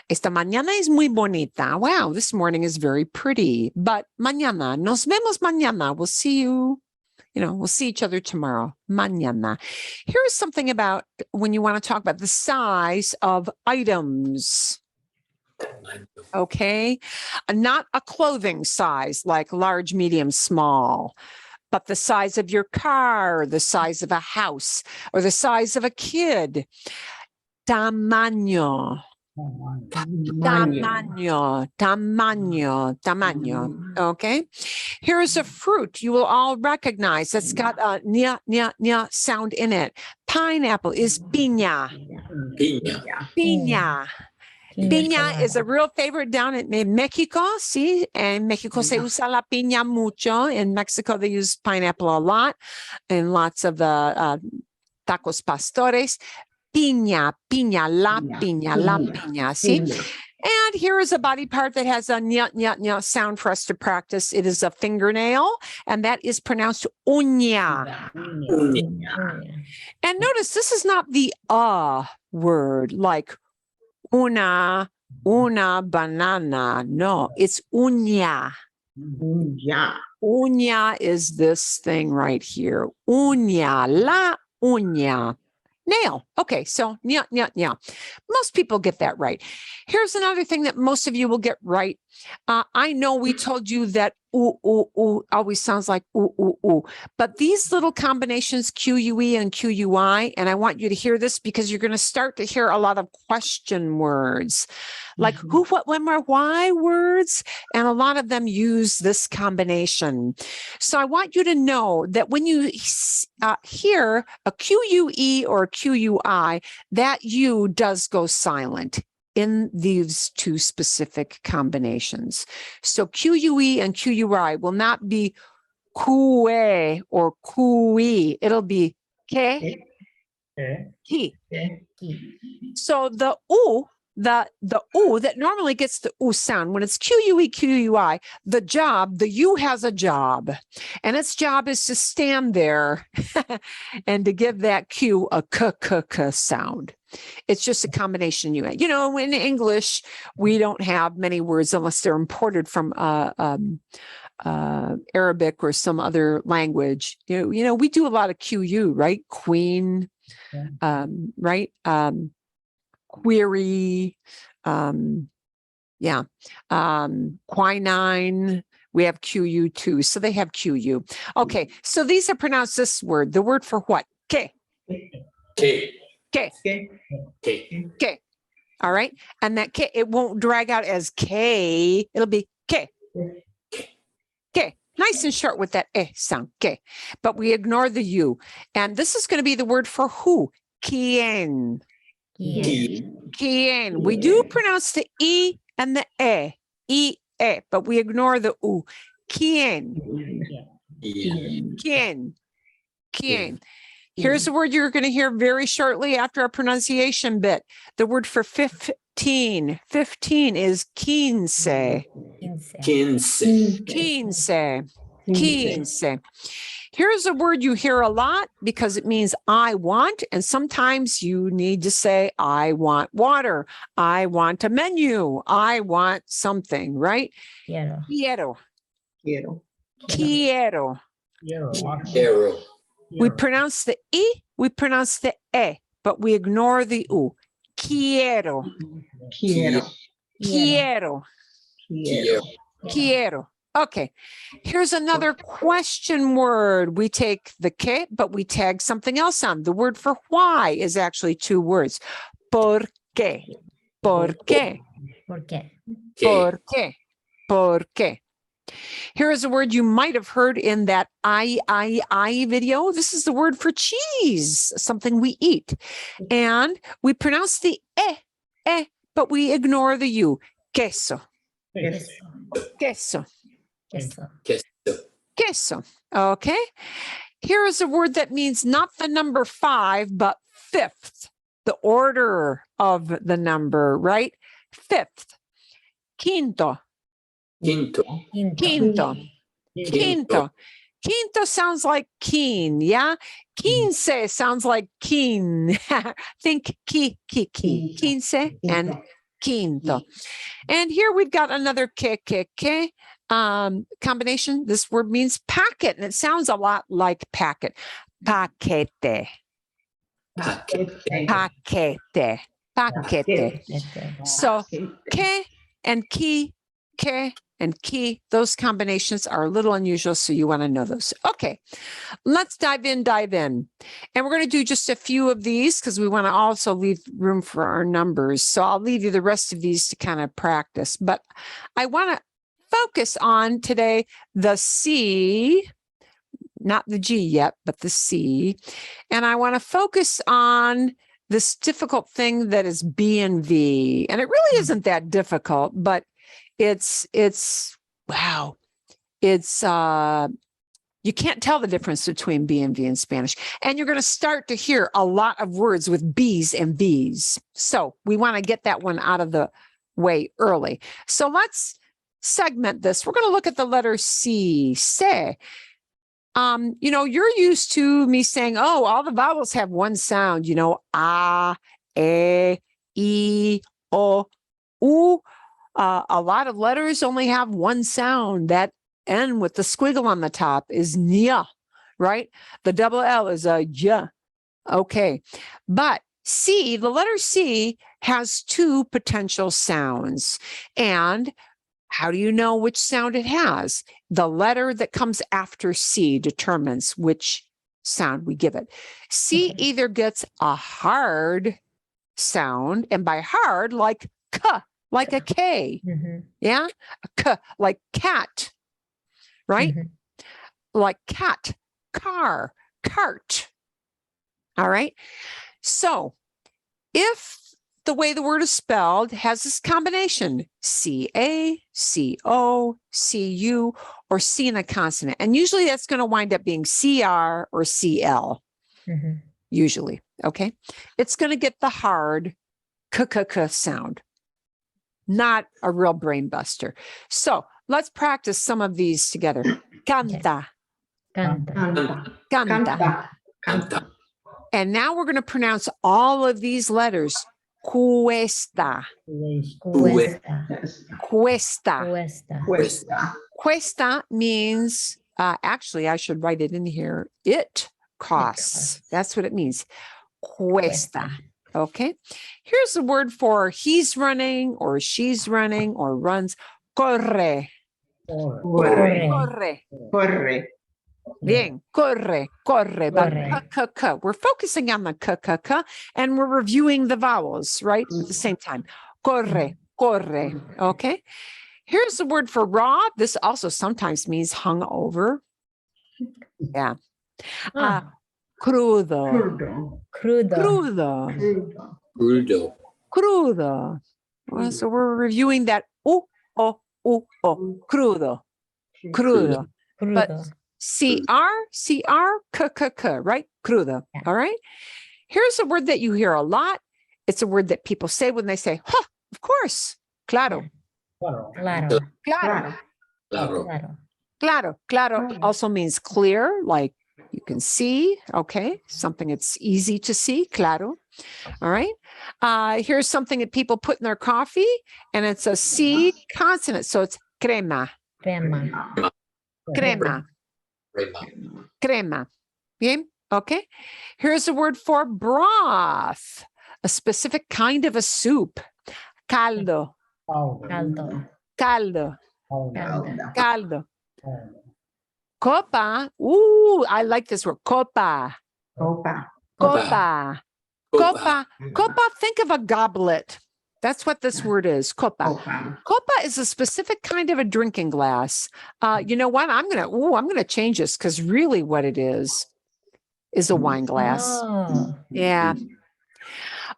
Esta mañana es muy bonita. Wow, this morning is very pretty. But mañana, nos vemos mañana. We'll see you. We'll see each other tomorrow. Mañana. Here's something about when you want to talk about the size of items. Okay. Not a clothing size like large, medium, small, but the size of your car, the size of a house, or the size of a kid. Tamaño. Tamaño, tamaño. Okay. Here is a fruit you will all recognize that's got a nya sound in it. Pineapple is piña. Piña. Piña. Piña is a real favorite down in Mexico. See, in Mexico se usa la piña mucho. In Mexico, they use pineapple a lot in lots of the tacos pastores. Piña, la piña, see? And here is a body part that has a nya sound for us to practice. It is a fingernail, and that is pronounced uña. And notice this is not the word, like una banana. No, it's uña. Uña is this thing right here. Uña, la uña. Nail. Okay, so nya. Most people get that right. Here's another thing that most of you will get right. I know we told you that ooh always sounds like ooh, but these little combinations, QUE and QUI, and I want you to hear this because you're going to start to hear a lot of question words, like who, what, when, where, why words, and a lot of them use this combination. So I want you to know that when you hear a QUE or QUI, that U does go silent in these two specific combinations. So QUE and QUI will not be QE or QE. It'll be K, T. So the U, the U that normally gets the U sound, when it's QUE, QUI, the U has a job, and its job is to stand there and to give that Q a k sound. It's just a combination U. You know, in English, we don't have many words unless they're imported from Arabic or some other language. You know, we do a lot of QU, right? Queen, right? Query, quinine. We have QU too, so they have QU. Okay, so these are pronounced this word. The word for what? K. K. K. K. K. All right. And that K, it won't drag out as K. It'll be K. K. Nice and short with that eh sound. K. But we ignore the U. And this is going to be the word for who? Quien. Quien. We do pronounce the E and the E, but we ignore the U. Quien. Quien. Here's a word you're going to hear very shortly after our pronunciation bit. The word for 15. 15 is quince. Quince. Here's a word you hear a lot because it means I want, and sometimes you need to say, I want water. I want a menu. I want something, right? Quiero. We pronounce the E, we pronounce the E, but we ignore the U. Quiero. Okay, here's another question word. We take the que, but we tag something else on. The word for why is actually two words. ¿Por qué? ¿Por qué? ¿Por qué? ¿Por qué? Here is a word you might have heard in that I video. This is the word for cheese, something we eat. And we pronounce the but we ignore the U. Queso. Okay. Here is a word that means not the number 5, but fifth, the order of the number, right? Fifth. Quinto. Quinto sounds like keen, yeah? Quince sounds like keen. Think quince and quinto. And here we've got another que combination. This word means packet, and it sounds a lot like packet. Paquete. So que and ki ke and ki, those combinations are a little unusual, so you want to know those. Okay, let's dive in. And we're going to do just a few of these because we want to also leave room for our numbers. So I'll leave you the rest of these to kind of practice. But I want to focus on today the C, not the G yet, but the C. And I want to focus on this difficult thing that is B and V. And it really isn't that difficult, but it's wow. It's you can't tell the difference between B and V in Spanish. And you're going to start to hear a lot of words with B's and V's. So we want to get that one out of the way early. So let's segment this. We're going to look at the letter C. Se. You know, you're used to me saying, oh, all the vowels have one sound, you know, a, e, o, u. A lot of letters only have one sound. That N with the squiggle on the top is nya, right? The double L is a ja. Okay. But C, the letter C has two potential sounds. And how do you know which sound it has? The letter that comes after C determines which sound we give it. C either gets a hard sound, and by hard, like k, like a K. Yeah? A k, like cat, right? Like cat, car, cart. All right. So if the way the word is spelled has this combination, C-A, C-O, C-U, or C in a consonant. And usually that's going to wind up being C-R or C-L, usually, okay? It's going to get the hard k-k-k sound, not a real brain buster. So let's practice some of these together. Canta, Canta. canta. Canta. And now we're going to pronounce all of these letters. Cuesta, Cuesta. cuesta. Cuesta. Cuesta. Cuesta means, actually, I should write it in here. It costs. That's what it means. Cuesta. Okay. Here's the word for he's running or she's running or runs. Corre. Corre. Corre. Corre. Bien, corre, corre. But k. We're focusing on the k, and we're reviewing the vowels, right? At the same time. Corre, corre. Okay. Here's the word for raw. This also sometimes means hung over. Yeah. Crudo. Crudo. Crudo. Crudo. Crudo. Crudo. Crudo. Well, so we're reviewing that. Crudo. Crudo. But Crudo. CR, k, right? Crudo. Yeah. All right. Here's a word that you hear a lot. It's a word that people say when they say, huh, of course. Claro. Claro. Claro. Claro. Claro. Claro. Claro. Claro also means clear, like you can see. Okay. Something that's easy to see. Claro. All right. Here's something that people put in their coffee, and it's a C consonant. So it's crema. Crema. Crema. Crema. Crema. Bien. Okay. Here's a word for broth, a specific kind of a soup. Caldo. Caldo. Caldo. Caldo. Caldo. Copa. Ooh, I like this word. Copa. Copa. Copa. Copa. Copa. Think of a goblet. That's what this word is. Copa. Copa. Copa is a specific kind of a drinking glass. You know what? I'm gonna change this because really what it is a wine glass. Oh. Yeah.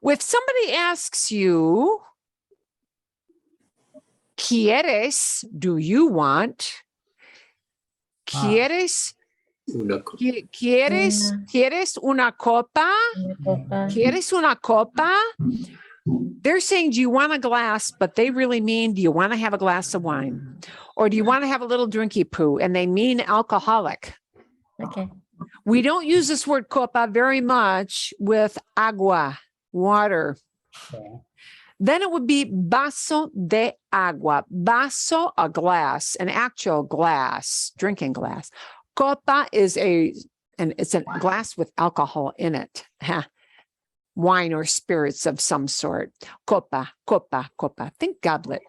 If somebody asks you, ¿Quieres? Do you want? ¿Quieres? Una ¿Quieres? ¿Quieres una copa? Una copa. ¿Quieres una copa? They're saying, do you want a glass? But they really mean, do you want to have a glass of wine? Or do you want to have a little drinky poo? And they mean alcoholic. Okay. We don't use this word copa very much with agua, water. Then it would be vaso de agua. Vaso, a glass, an actual glass, drinking glass. Copa is it's a glass with alcohol in it. Wine or spirits of some sort. Copa, copa, copa. Think goblet.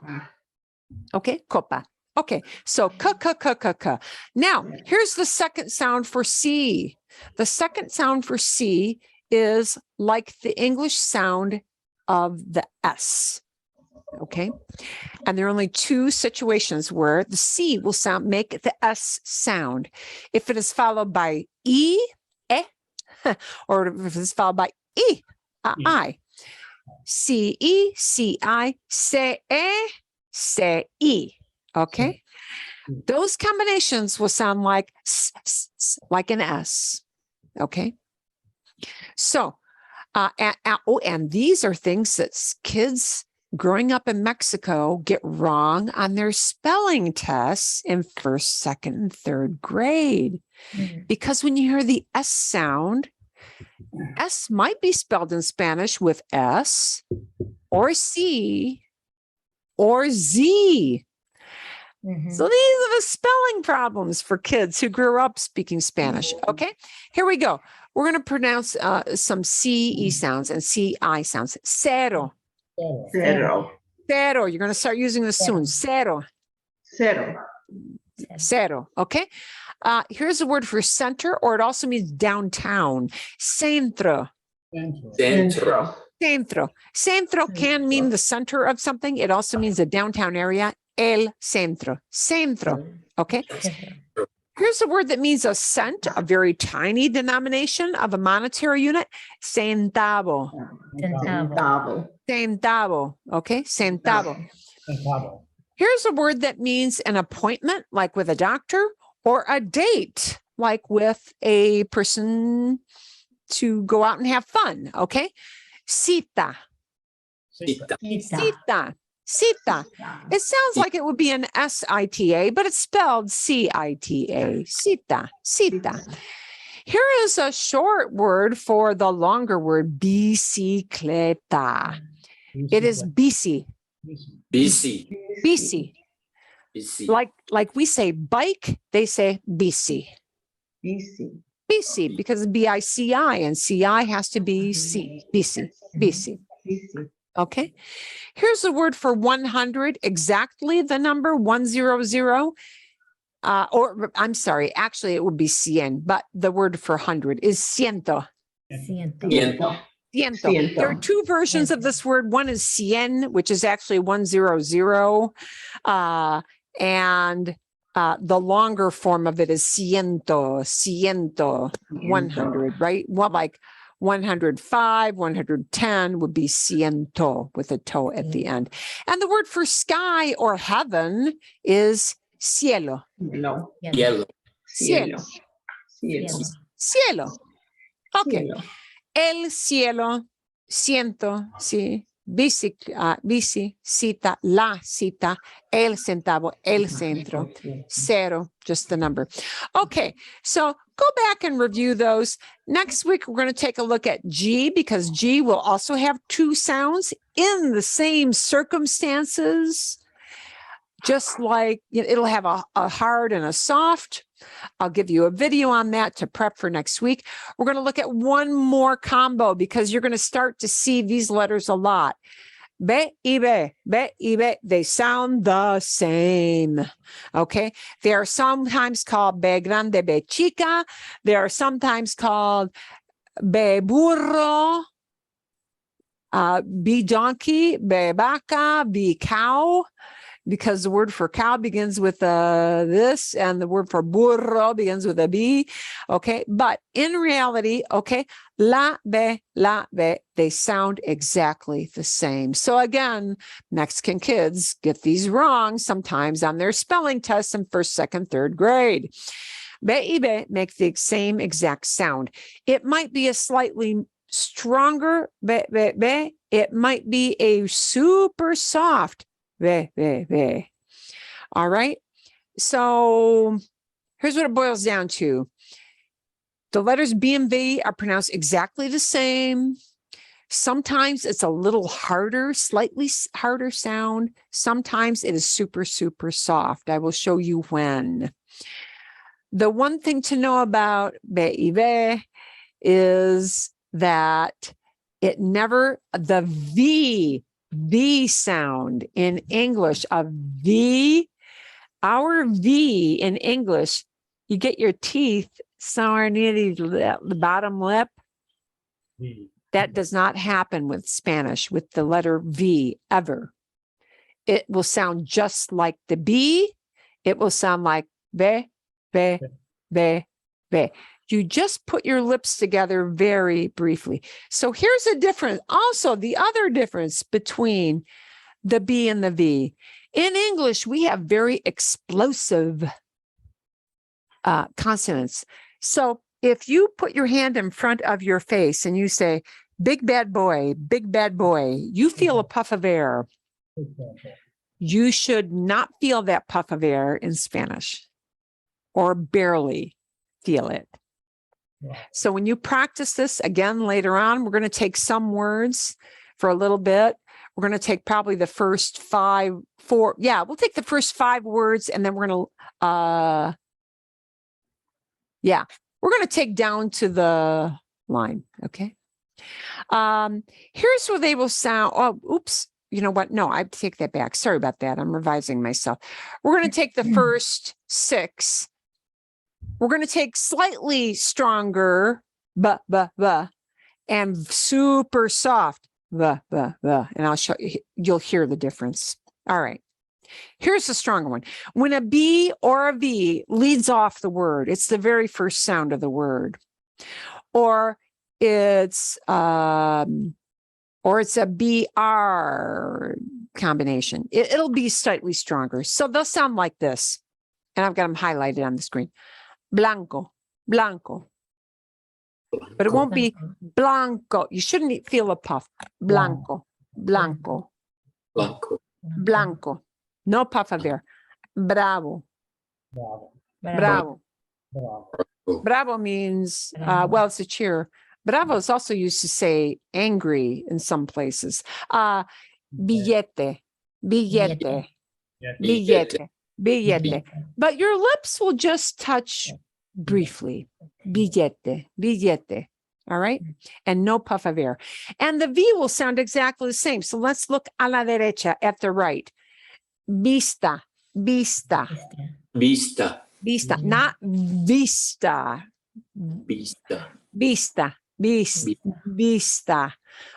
Okay, copa. Okay, so k. Now, here's the second sound for C. The second sound for C is like the English sound of the S. Okay, and there are only two situations where the C will make the S sound. If it is followed by E, or if it's followed by E, I. C-E, C-I, C-E, C-E. Okay? Those combinations will sound like like an S. Okay? So, and these are things that kids growing up in Mexico get wrong on their spelling tests in first, second, and third grade. Because when you hear the S sound, S might be spelled in Spanish with S or C or Z. So these are the spelling problems for kids who grew up speaking Spanish. Okay, here we go. We're going to pronounce some CE sounds and CI sounds. Cero. Zero. Cero. You're going to start using this soon. Cero. Zero. Cero. Okay. Here's a word for center, or it also means downtown. Centro. Centro. Centro. Centro can mean the center of something. It also means the downtown area. El centro. Centro. Okay. Here's a word that means a cent, a very tiny denomination of a monetary unit. Centavo. Centavo. Centavo. Okay. Centavo. Centavo. Here's a word that means an appointment, like with a doctor, or a date, like with a person to go out and have fun. Okay. Cita. Cita. Cita. Cita. It sounds like it would be an S-I-T-A, but it's spelled C-I-T-A. Cita. Cita. Here is a short word for the longer word, bicicleta. It is bici. BC. Bici. BC. Like we say bike, they say bici. BC. BC, because B-I-C-I, and C-I has to be C. BC. BC. BC. Okay. Here's the word for 100, exactly the number 100. Or I'm sorry, actually it would be cien, but the word for 100 is ciento. Ciento. Ciento. There are two versions of this word. One is cien, which is actually 100. And the longer form of it is ciento, 100, right? Well, like 105, 110 would be ciento with a toe at the end. And the word for sky or heaven is cielo. Cielo. Yellow. Cielo. Cielo. Cielo. Okay. Cielo. El cielo, ciento, sí. Bici, bici, cita, la cita, el centavo, el centro, cero, just the number. Okay, so go back and review those. Next week, we're going to take a look at G, because G will also have two sounds in the same circumstances. Just like it'll have a hard and a soft. I'll give you a video on that to prep for next week. We're going to look at one more combo, because you're going to start to see these letters a lot. B y B, they sound the same. Okay. They are sometimes called B grande, B chica. They are sometimes called B burro, B donkey, B vaca, B cow, because the word for cow begins with this, and the word for burro begins with a B. Okay. But in reality, okay, la, be, they sound exactly the same. So again, Mexican kids get these wrong sometimes on their spelling tests in first, second, third grade. Be y be make the same exact sound. It might be a slightly stronger be. It might be a super soft ve. All right. So here's what it boils down to. The letters B and V are pronounced exactly the same. Sometimes it's a little harder, slightly harder sound. Sometimes it is super, super soft. I will show you when. The one thing to know about be y ve is that the V V sound in English, a V, our V in English, you get your teeth somewhere near the bottom lip. V. That does not happen with Spanish with the letter V ever. It will sound just like the B. It will sound like ve, ve, ve, ve. You just put your lips together very briefly. So here's a difference. Also, the other difference between the B and the V. In English, we have very explosive consonants. So if you put your hand in front of your face and you say, big bad boy, you feel a puff of air. You should not feel that puff of air in Spanish or barely feel it. So when you practice this again later on, we're going to take some words for a little bit. We're going to take probably the first we'll take the first 5 words and then we're going to, we're going to take down to the line. Okay. Here's where they will sound. Oh, oops. You know what? No, I take that back. Sorry about that. I'm revising myself. We're going to take the first 6. We're going to take slightly stronger, and super soft, and I'll show you, you'll hear the difference. All right. Here's the stronger one. When a B or a V leads off the word, it's the very first sound of the word. Or it's a BR combination. It'll be slightly stronger. So they'll sound like this. And I've got them highlighted on the screen. Blanco, blanco. But it won't be blanco. You shouldn't feel a puff. Blanco, blanco, Blanco. blanco. No puff of air. Bravo, Bravo. bravo. Bravo. Bravo means, Bravo. well, it's a cheer. Bravo is also used to say angry in some places. Billete, billete, billete, billete. But your lips will just touch briefly. Billete, billete. All right. And no puff of air. And the V will sound exactly the same. So let's look a la derecha at the right. Vista, vista, Vista. vista, not vista. Vista. Vista, vista, vista.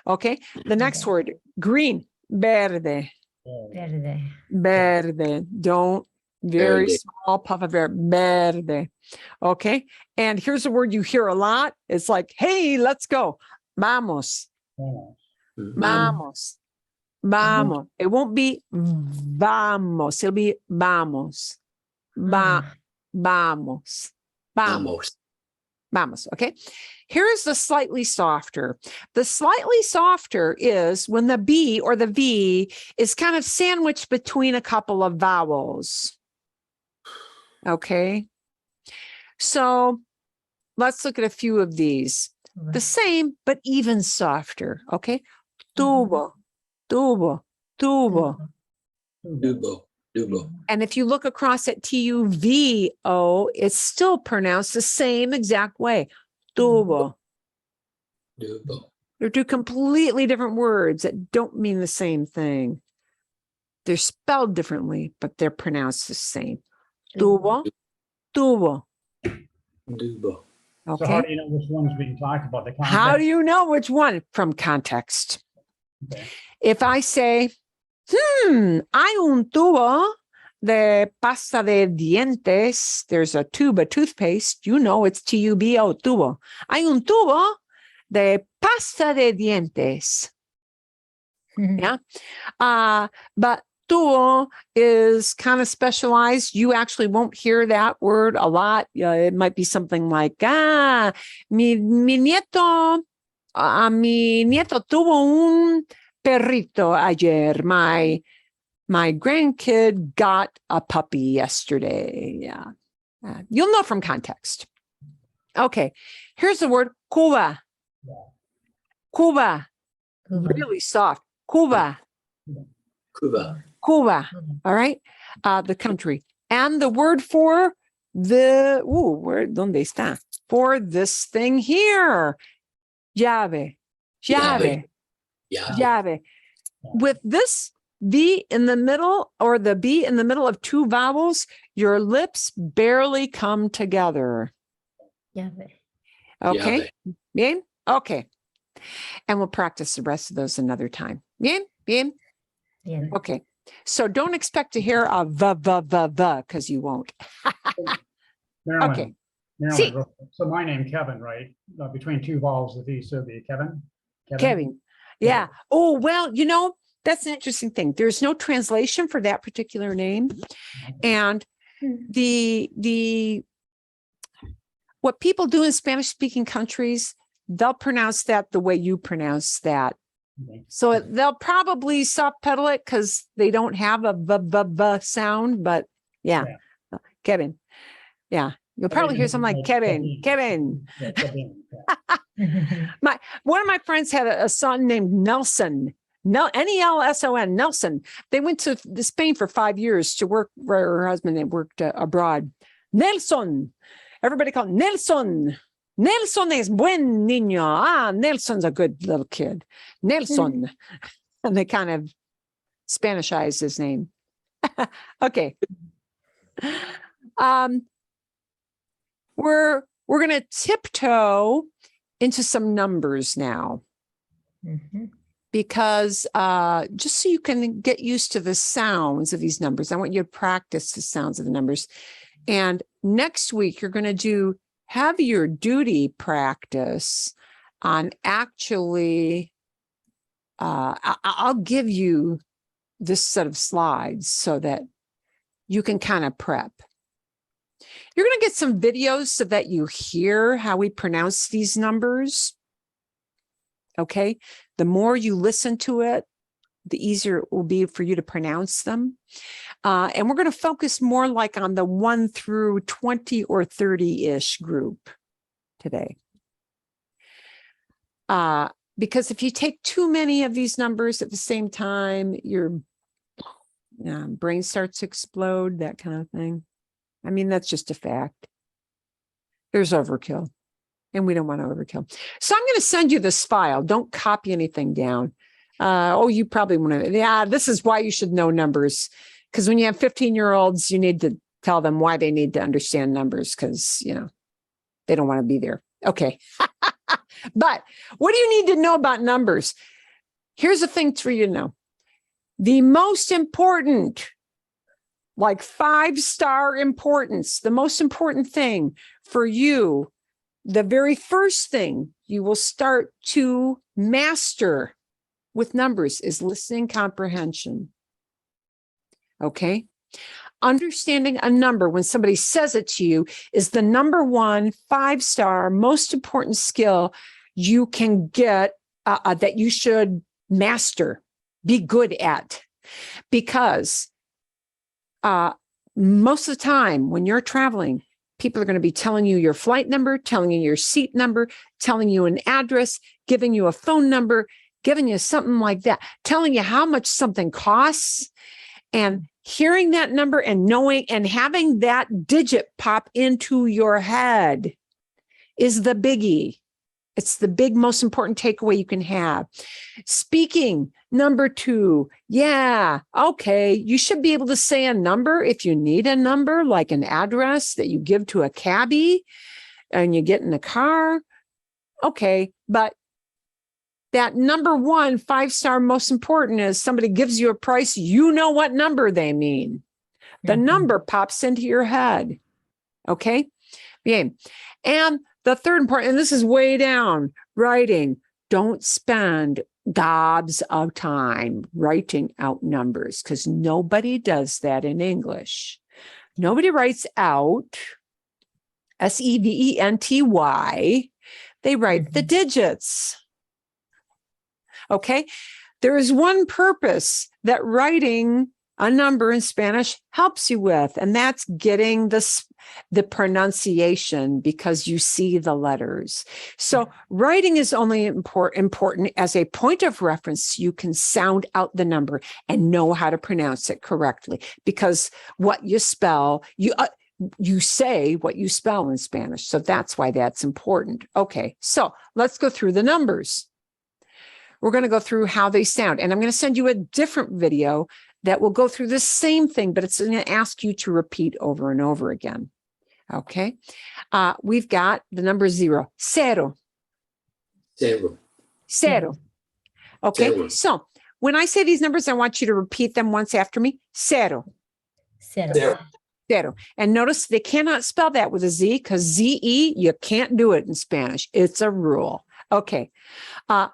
Okay. The next word, green, verde, Verde. verde. Don't, very Verde. small puff of air, verde. Okay. And here's a word you hear a lot. It's like, hey, let's go. Vamos, vamos, vamos. It won't be vamos. It'll be vamos, vamos, vamos. Vamos. Vamos, okay? Here's the slightly softer. The slightly softer is when the B or the V is kind of sandwiched between a couple of vowels. Okay? So let's look at a few of these. The same, but even softer, okay? Tubo, tubo, tubo. Dubo. Dubo. And if you look across at Tuvo, it's still pronounced the same exact way. Tubo. Dubo. They're 2 completely different words that don't mean the same thing. They're spelled differently, but they're pronounced the same. Tubo, tubo. Dubo. So how Okay. do you know which one's being talked about? The How do context? you know which one? From context. Okay. If I say, hay un tubo de pasta de dientes, there's a tube of toothpaste, you know it's Tubo, tubo. Hay un tubo de pasta de dientes. Yeah. But tubo is kind of specialized. You actually won't hear that word a lot. It might be something like, mi nieto tuvo un perrito ayer. My grandkid got a puppy yesterday. Yeah. You'll know from context. Okay. Here's the word Cuba. Cuba. Really soft. Cuba. Cuba. Cuba. All right. The country. And the word for ¿dónde está? For this thing here. Llave. Llave. Yeah. Llave. with this V in the middle or the B in the middle of two vowels, your lips barely come together. Llave. Okay? Bien? Okay. And we'll practice the rest of those another time. Bien? Bien? Bien. Okay. So don't expect to hear a v, because you won't. Marilyn, Okay. Marilyn, See. so my name, Kevin, right? Between two vowels, the V, so it'd be Kevin? Kevin. Yeah. Oh, well, that's an interesting thing. There's no translation for that particular name. And what people do in Spanish speaking countries, they'll pronounce that the way you pronounce that. Okay. So they'll probably soft pedal it because they don't have a v sound, but yeah. Kevin. Yeah. You'll probably hear something like Kevin. Yeah, Kevin, yeah. One of my friends had a son named Nelson. Nelson, Nelson. They went to Spain for 5 years to work where her husband had worked abroad. Nelson. Everybody called Nelson. Nelson es buen niño. Ah, Nelson's a good little kid. Nelson. And they kind of Spanishized his name. Okay. We're going to tiptoe into some numbers now. Because just so you can get used to the sounds of these numbers, I want you to practice the sounds of the numbers. And next week, you're going to do heavier duty practice on actually, I'll give you this set of slides so that you can kind of prep. You're going to get some videos so that you hear how we pronounce these numbers. Okay. The more you listen to it, the easier it will be for you to pronounce them. And we're going to focus more like on the 1 through 20 or 30-ish group today. Because if you take too many of these numbers at the same time, your brain starts to explode, that kind of thing. I mean, that's just a fact. There's overkill. And we don't want to overkill. So I'm going to send you this file. Don't copy anything down. You probably want to. Yeah, this is why you should know numbers. Because when you have 15-year-olds, you need to tell them why they need to understand numbers because, they don't want to be there. Okay. But what do you need to know about numbers? Here's the thing for you to know. The most important, like 5-star importance, the most important thing for you, the very first thing you will start to master with numbers is listening comprehension. Okay? Understanding a number when somebody says it to you is the number one 5-star most important skill you can get that you should master, be good at. Because most of the time when you're traveling, people are going to be telling you your flight number, telling you your seat number, telling you an address, giving you a phone number, giving you something like that, telling you how much something costs, and hearing that number and knowing and having that digit pop into your head is the biggie. It's the big, most important takeaway you can have. Speaking, number 2. Yeah, okay. You should be able to say a number if you need a number, like an address that you give to a cabbie and you get in the car. Okay, but that number one 5-star most important is somebody gives you a price, you know what number they mean. The number pops into your head. Okay? Yeah. And the third important, and this is way down, writing. Don't spend gobs of time writing out numbers because nobody does that in English. Nobody writes out SEVENTY. They write the digits. Okay. There is one purpose that writing a number in Spanish helps you with, and that's getting the pronunciation because you see the letters. So writing is only important as a point of reference. You can sound out the number and know how to pronounce it correctly because what you spell, you say what you spell in Spanish. So that's why that's important. Okay. So let's go through the numbers. we're going to go through how they sound. And I'm going to send you a different video that will go through the same thing, but it's going to ask you to repeat over and over again. Okay. We've got the number 0, cero, Zero. cero. Okay. Zero. So when I say these numbers, I want you to repeat them once after me. Cero, Cero. Zero. cero. And notice they cannot spell that with a Z because Z-E, you can't do it in Spanish. It's a rule. Okay. 1,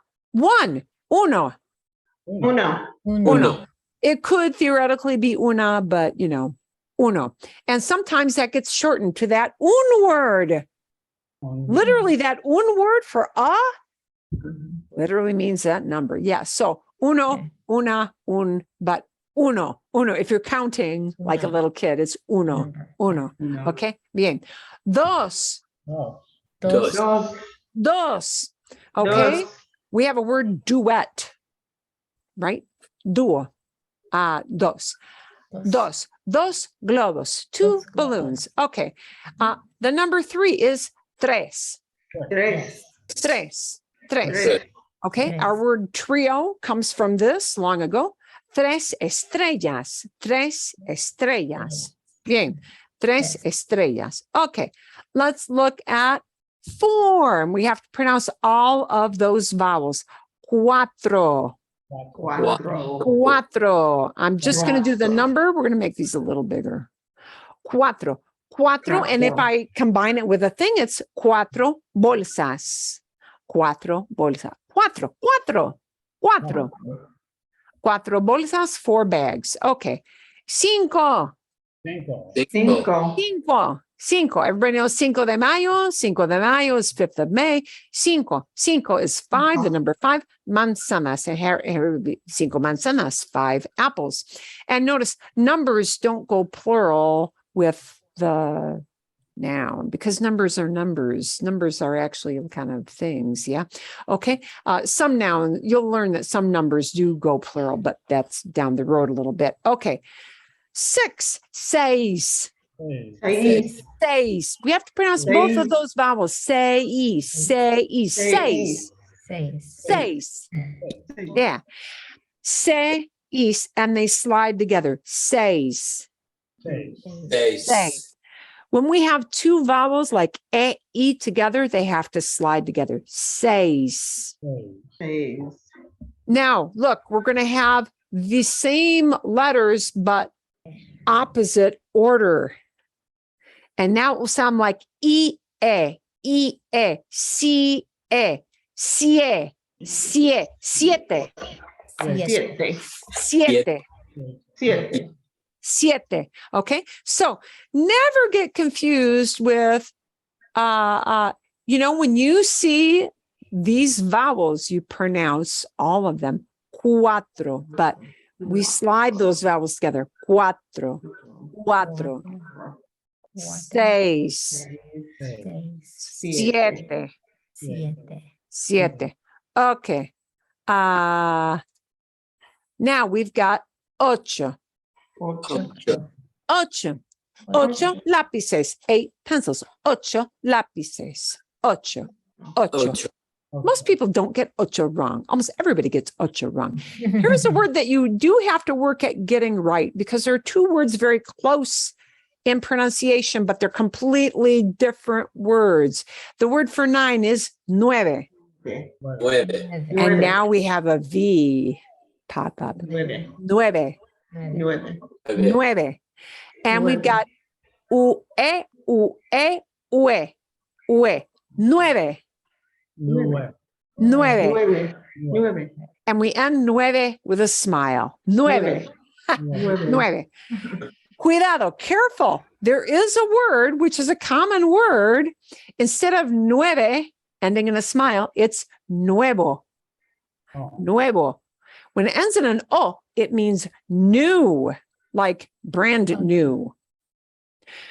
uno. Uno. Uno. It could theoretically be una, but you know, uno. And sometimes that gets shortened to that un word. Literally, that un word for literally means that number. Yeah. So uno, Okay. una, un, but uno. If you're counting like a Uno. little kid, it's uno, Number. uno. Uno. Okay. Bien. Dos, Oh, Dos. Dos. dos. Okay. Dos. We have a word duet, right? Duo. Dos. Dos. Dos globos, 2 Dos globos. balloons. Okay. The number 3 is tres. Tres. Tres. Tres. Okay. Tres. Our word trio comes from this long ago. Tres estrellas. Tres estrellas. Bien. Tres estrellas. Okay. Let's look at form. We have to pronounce all of those vowels. Cuatro. Cuatro. Cuatro. I'm just going to do the Cuatro. number. We're going to make these a little bigger. Cuatro. Cuatro. And if Cuatro. I combine it with a thing, it's cuatro bolsas. Cuatro bolsas. Cuatro. Cuatro. Cuatro. Cuatro bolsas, 4 bags. Okay. Cinco. cinco. Cinco. Cinco. Cinco. Everybody knows Cinco de Mayo. Cinco de Mayo is 5th of May. Cinco. Cinco is 5, the number 5. Manzanas. And here it would be cinco manzanas, 5 apples. And notice numbers don't go plural with the noun because numbers are numbers. Numbers are actually kind of things. Yeah. Okay. Some noun, you'll learn that some numbers do go plural, but that's down the road a little bit. Okay. 6, seis. Seis. Seis. Seis. We have to pronounce both of Seis. those vowels. Seis, seis, seis, Seis. seis. Yeah. Seis, and they slide together. Seis. Seis. Seis. Seis. When we have 2 vowels like e together, they have to slide together. Seis. Seis. Seis. Now, look, we're going to have the same letters, but opposite order. And now it will sound like E, sie, sie, siete, Siete. siete, Siete. siete. Okay. So never get confused with, when you see these vowels, you pronounce all of them cuatro, but we slide those vowels together. Cuatro, cuatro, seis, siete, siete. Okay. Now we've got ocho. Ocho. Ocho. Ocho lápices, 8 pencils. Ocho lápices. Ocho. Ocho. Most people don't get ocho wrong. Almost everybody gets ocho wrong. Here's a word that you do have to work at getting right because there are 2 words very close in pronunciation, but they're completely different words. The word for 9 is nueve. Nueve. And now we have a V pop up. Nueve. Nueve. Nueve. Nueve. And we've got ue, ue, ue, ue. Nueve. Nueve. Nueve. Nueve. Nueve. And we end nueve with a smile. Nueve. Nueve. Nueve. Cuidado, careful. There is a word, which is a common word. Instead of nueve, ending in a smile, it's nuevo. Oh. Nuevo. When it ends in an O, it means new, like brand new.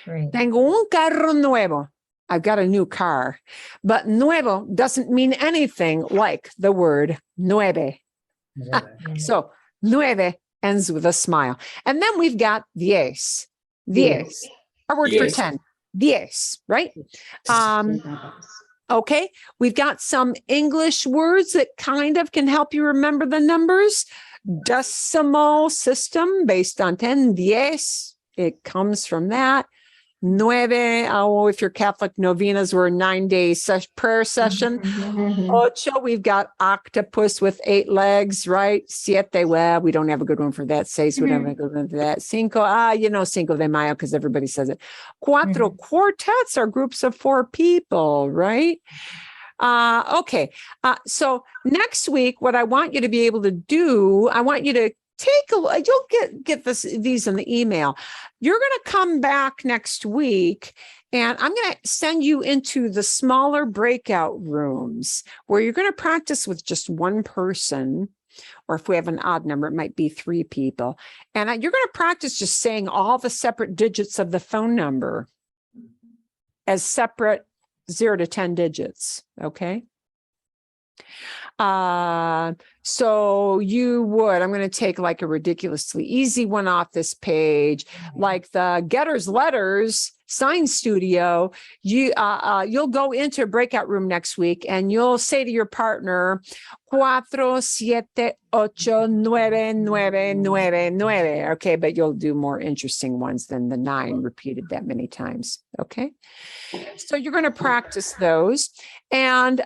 Great. Tengo un carro nuevo. I've got a new car. But nuevo doesn't mean anything like the word nueve. Nueve. So nueve ends with a smile. And then we've got diez. Diez. Our word for Diez. 10. Diez, right? Okay, we've got some English words that kind of can help you remember the numbers. Decimal system based on 10, 10. It comes from that. 9, oh, if you're Catholic, novenas were a 9-day prayer session. Ocho, we've got octopus with 8 legs, right? Siete, well, we don't have a good one for that. Seis, we don't have a good one for that. Cinco, Cinco de Mayo, because everybody says it. Cuatro, quartets are groups of 4 people, right? Okay. So next week, what I want you to be able to do, I want you to take a look. You'll get these in the email. You're going to come back next week, and I'm going to send you into the smaller breakout rooms where you're going to practice with just one person, or if we have an odd number, it might be 3 people. And you're going to practice just saying all the separate digits of the phone number as separate 0 to 10 digits. Okay. So you would, I'm going to take like a ridiculously easy one off this page, like the Getter's Letters Sign Studio. You'll go into a breakout room next week and you'll say to your partner, 4, 7, 8, 9, 9, 9, 9. Okay, but you'll do more interesting ones than the 9 repeated that many times. Okay, so you're going to practice those. And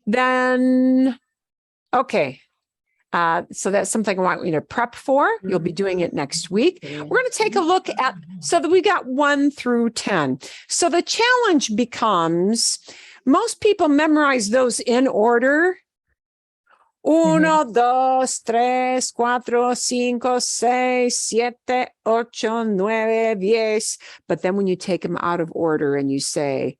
then, okay. So that's something I want you to prep for. You'll be doing it next week. We're going to take a look at, so that we got 1 through 10. So the challenge becomes, most people memorize those in order. 1, 2, 3, 4, 5, 6, 7, 8, 9, 10. But then when you take them out of order and you say,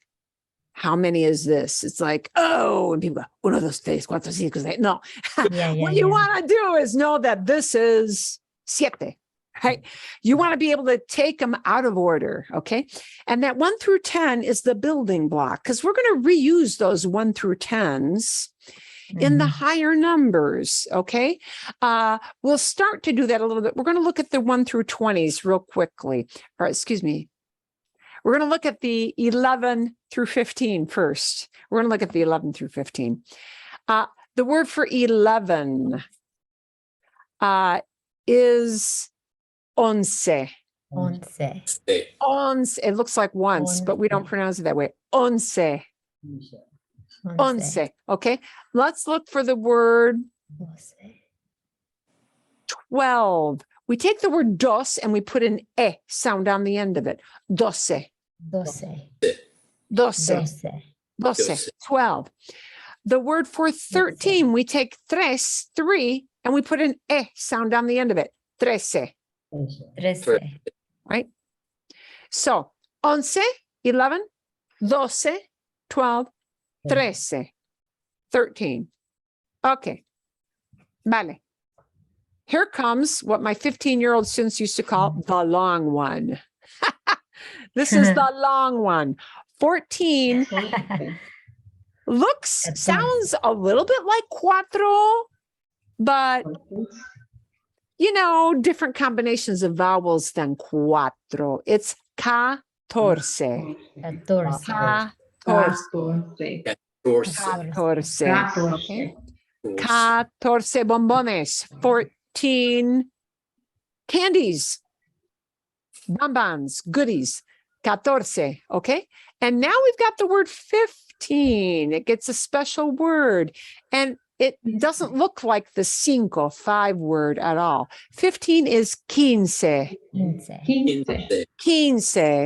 how many is this? It's like, oh, and people go, 1, 2, 3, 4, 5, 6, 7. No. What you want to do is know that this is 7, right? You want to be able to take them out of order, okay? And that 1 through 10 is the building block, because we're going to reuse those 1 through 10s in the higher numbers, okay? We'll start to do that a little bit. We're going to look at the 1 through 20s real quickly. Or excuse me. We're going to look at the 11 through 15 first. We're going to look at the 11 through 15. The word for 11 is once. Once. Once. It looks like once, but we don't pronounce it that way. Once. Once. Okay. Let's look for the word 12. We take the word dos and we put an e sound on the end of it. Doce. 12. The word for 13, we take 3, and we put an e sound on the end of it. 13. Right? So, 11, 11, 12, 12, 13. Okay. Vale. Here comes what my 15-year-old students used to call the long one. This is the long one. 14 sounds a little bit like cuatro, but, different combinations of vowels than cuatro. It's 14. 14. Okay. 14 bombones. 14 candies, bonbons, goodies. 14. Okay. And now we've got the word 15. It gets a special word. And it doesn't look like the 5 word at all. 15 is 15. 15.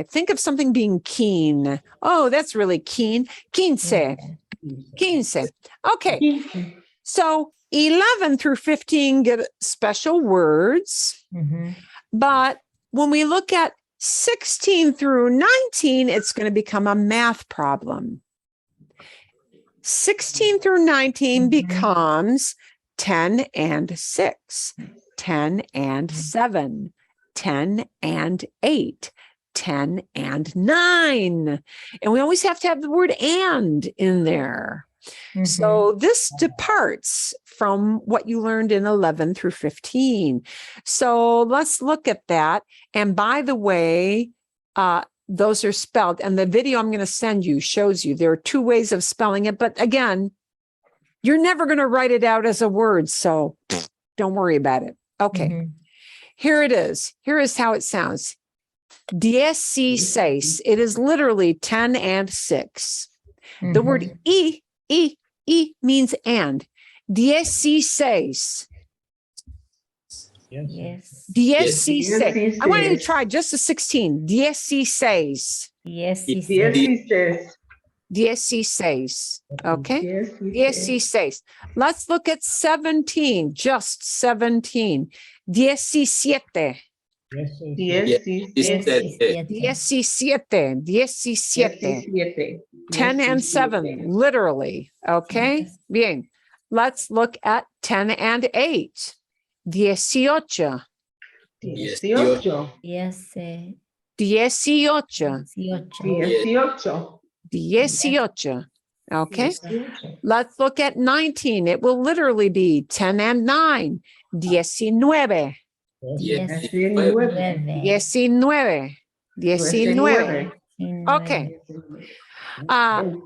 Think of something being keen. Oh, that's really keen. 15. 15. Okay. So 11 through 15 get special words. But when we look at 16 through 19, it's going to become a math problem. 16 through 19 becomes 10 and 6, 10 and 7, 10 and 8, 10 and 9. And we always have to have the word and in there. So this departs from what you learned in 11 through 15. So let's look at that. And by the way, those are spelled. And the video I'm going to send you shows you there are two ways of spelling it. But again, you're never going to write it out as a word. So don't worry about it. Okay. Mhm. Here it is. Here is how it sounds. 16. It is literally 10 and 6. The word Mhm. e means and. 16. Yes. 16. I want you to try just a 16. 16. Yes. Yes, he says. 16. Okay. Yes, he says. 16. Let's look at 17. Just 17. 17. Yes, Yes, he says. 17. 17. 10 and 7, literally. Okay. Yes. Bien. Let's look at 10 and 8. 18. 18. Yes. 18. 18. 18. Okay. 18. Let's look at 19. It will literally be 10 and 9. 19. 19. 19. 19. Okay.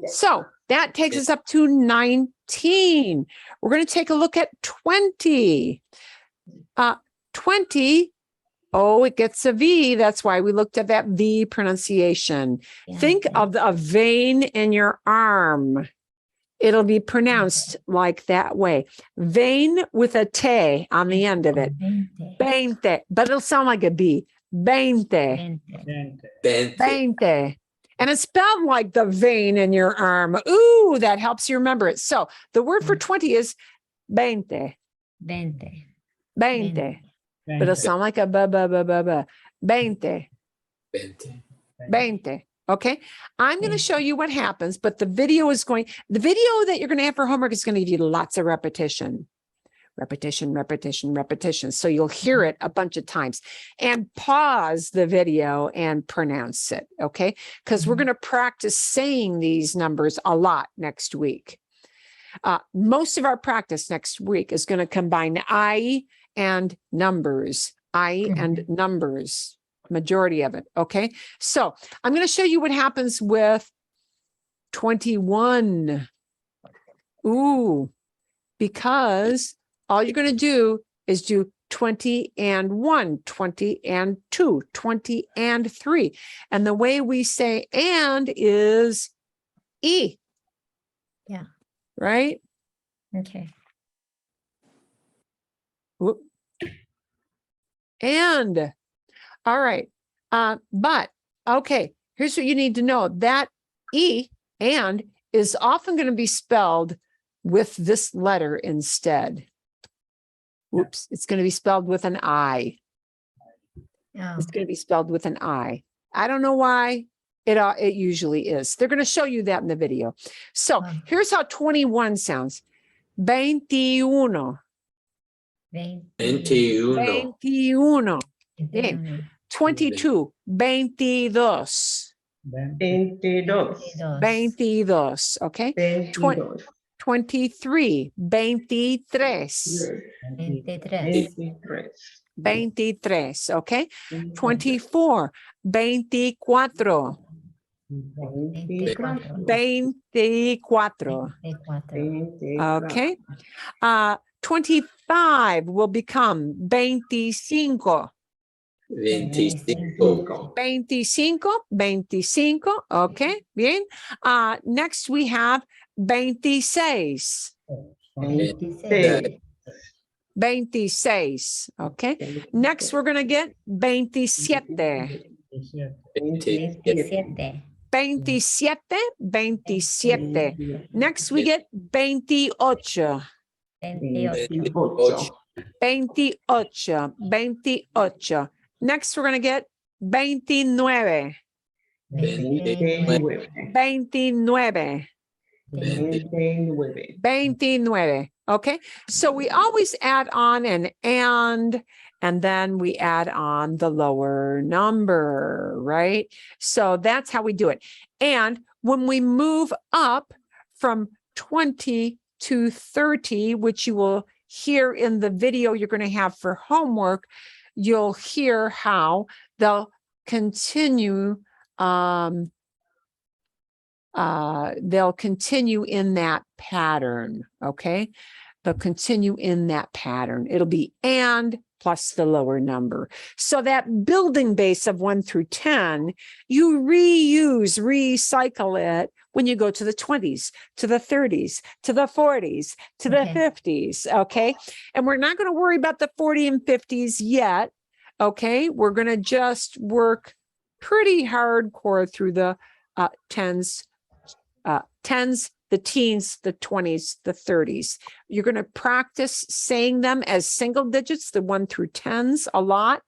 So that takes us up to 19. We're going to take a look at 20. 20. Oh, it gets a V. That's why we looked at that V pronunciation. Think of a vein in your arm. It'll be pronounced like that way. Vein with a T on the end of it. 20. But it'll sound like a B. 20. 20. And it's spelled like the vein in your arm. Ooh, that helps you remember it. So the word for 20 is 20. 20. But it'll sound like a ba ba ba ba ba. 20. 20. Okay. I'm going to show you what happens, but the video that you're going to have for homework is going to give you lots of repetition. Repetition. So you'll hear it a bunch of times and pause the video and pronounce it. Okay. Because we're going to practice saying these numbers a lot next week. Most of our practice next week is going to combine I and numbers. And numbers, majority of it. Okay. So I'm going to show you what happens with 21. Ooh, because all you're going to do is do 20 and 1, 20 and 2, 20 and 3. And the way we say and is E. Yeah. Right? Okay. Whoop. And all right. But okay, here's what you need to know. That E and is often going to be spelled with this letter instead. Oops, it's going to be spelled with an I. Oh. It's going to be spelled with an I. I don't know why. It usually is. They're going to show you that in the video. So here's how 21 sounds. 21. 21. 21. Bien. 22. 22. 22. 22. Okay. 22. 23. 23. 23. 23. Okay. 24. 24. 24. Okay. 25 will become 25. 25. Okay. Bien. Next we have 26. 26. Okay. Next we're going to get 27. 27. Next we get 28. 28. Next we're going to get 29. 29. Okay. So we always add on an and then we add on the lower number, right? So that's how we do it. And when we move up from 20 to 30, which you will hear in the video you're going to have for homework, you'll hear how they'll continue they'll continue in that pattern. Okay. They'll continue in that pattern. It'll be and plus the lower number. So that building base of 1 through 10, you recycle it when you go to the 20s, to the 30s, to the 40s, to the Okay. 50s. Okay. And we're not going to worry about the 40 and 50s yet. Okay. We're going to just work pretty hardcore through the tens, the teens, the 20s, the 30s. You're going to practice saying them as single digits, the 1 through 10s a lot.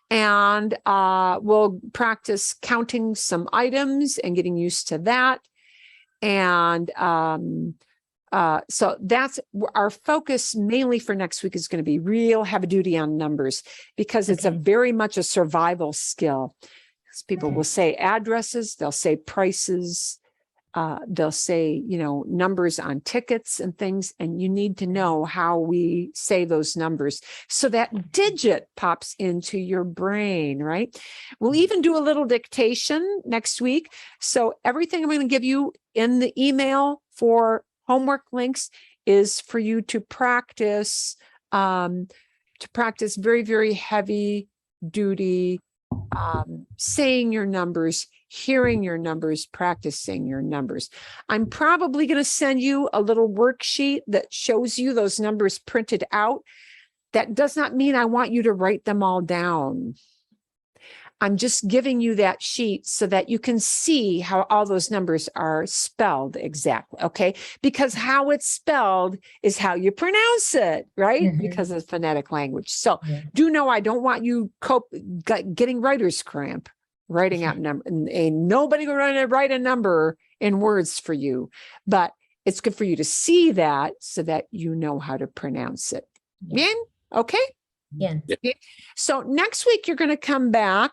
And we'll practice counting some items and getting used to that. And so that's our focus mainly for next week is going to be real heavy duty on numbers because it's a very much a survival skill. People will say addresses, they'll say prices, they'll say, numbers on tickets and things, and you need to know how we say those numbers so that digit pops into your brain, right? We'll even do a little dictation next week. So everything I'm going to give you in the email for homework links is for you to practice very, very heavy duty saying your numbers, hearing your numbers, practicing your numbers. I'm probably going to send you a little worksheet that shows you those numbers printed out. That does not mean I want you to write them all down. I'm just giving you that sheet so that you can see how all those numbers are spelled exactly, okay? Because how it's spelled is how you pronounce it, right? Mhm. Because of phonetic language. So Yeah. do know I don't want you getting writer's cramp, writing out number. Ain't nobody going to write a number in words for you, but it's good for you to see that so that you know how to pronounce it. Yeah. Bien? Okay? Yeah. So next week, you're going to come back.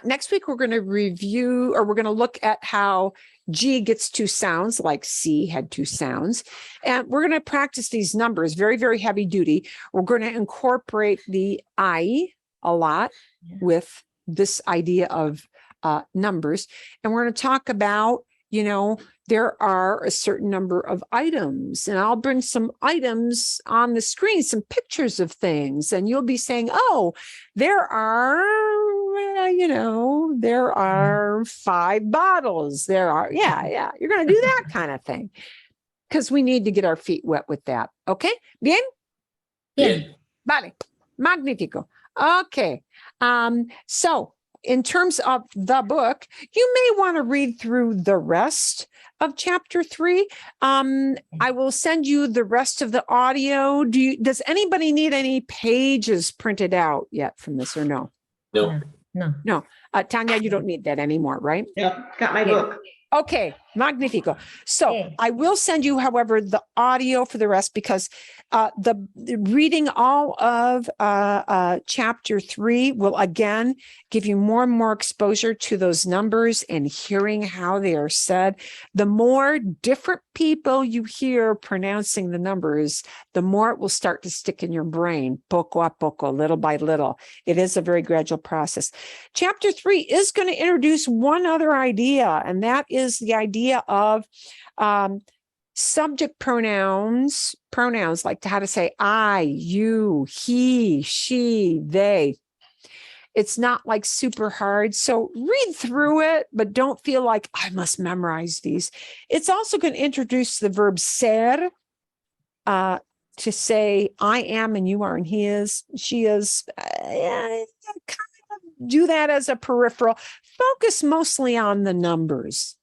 Next week, we're going to review, or we're going to look at how G gets 2 sounds, like C had 2 sounds. And we're going to practice these numbers, very, very heavy duty. We're going to incorporate the I a lot with this idea of numbers. And we're going to talk about, there are a certain number of items, and I'll bring some items on the screen, some pictures of things, and you'll be saying, oh, there are 5 bottles. There are, you're going to do that kind of thing because we need to get our feet wet with that. Okay? Bien? Bien. Vale. Magnifico. Okay. So in terms of the book, you may want to read through the rest of chapter 3. I will send you the rest of the audio. Does anybody need any pages printed out yet from this or no? No. No. Tanya, you don't need that anymore, right? Yep, got my Yeah. book. Okay, magnifico. So Okay. I will send you, however, the audio for the rest because the reading all of chapter 3 will again give you more and more exposure to those numbers and hearing how they are said. The more different people you hear pronouncing the numbers, the more it will start to stick in your brain, poco a poco, little by little. It is a very gradual process. Chapter 3 is going to introduce one other idea, and that is the idea of subject pronouns like how to say I, you, he, she, they. It's not like super hard. So read through it, but don't feel like I must memorize these. It's also going to introduce the verb ser, to say I am and you are and he is, she is. Kind of do that as a peripheral. Focus mostly on the numbers.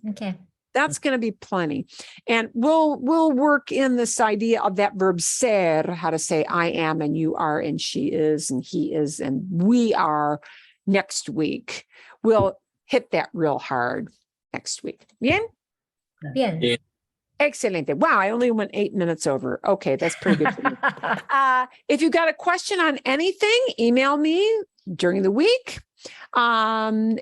Okay. That's going to be plenty. And we'll work in this idea of that verb ser, how to say I am and you are and she is and he is and we are next week. We'll hit that real hard next week. Bien? Bien. Yeah. Excelente. Wow, I only went 8 minutes over. Okay, that's pretty good for me. If you got a question on anything, email me, during the week. And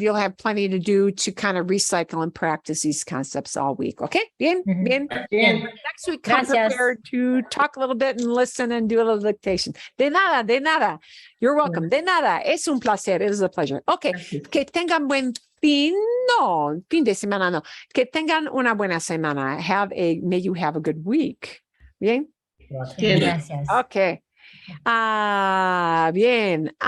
you'll have plenty to do to kind of recycle and practice these concepts all week. Okay? Bien, Mhm. bien. Bien. Next week, come Gracias. prepared to talk a little bit and listen and do a little dictation. De nada, de nada. You're welcome. De nada. Es un placer. It is a pleasure. Okay. Que tengan buen fin de semana, no. Que tengan una buena semana. May you have a good week. Bien? Gracias. Bien. Gracias. Okay. Bien.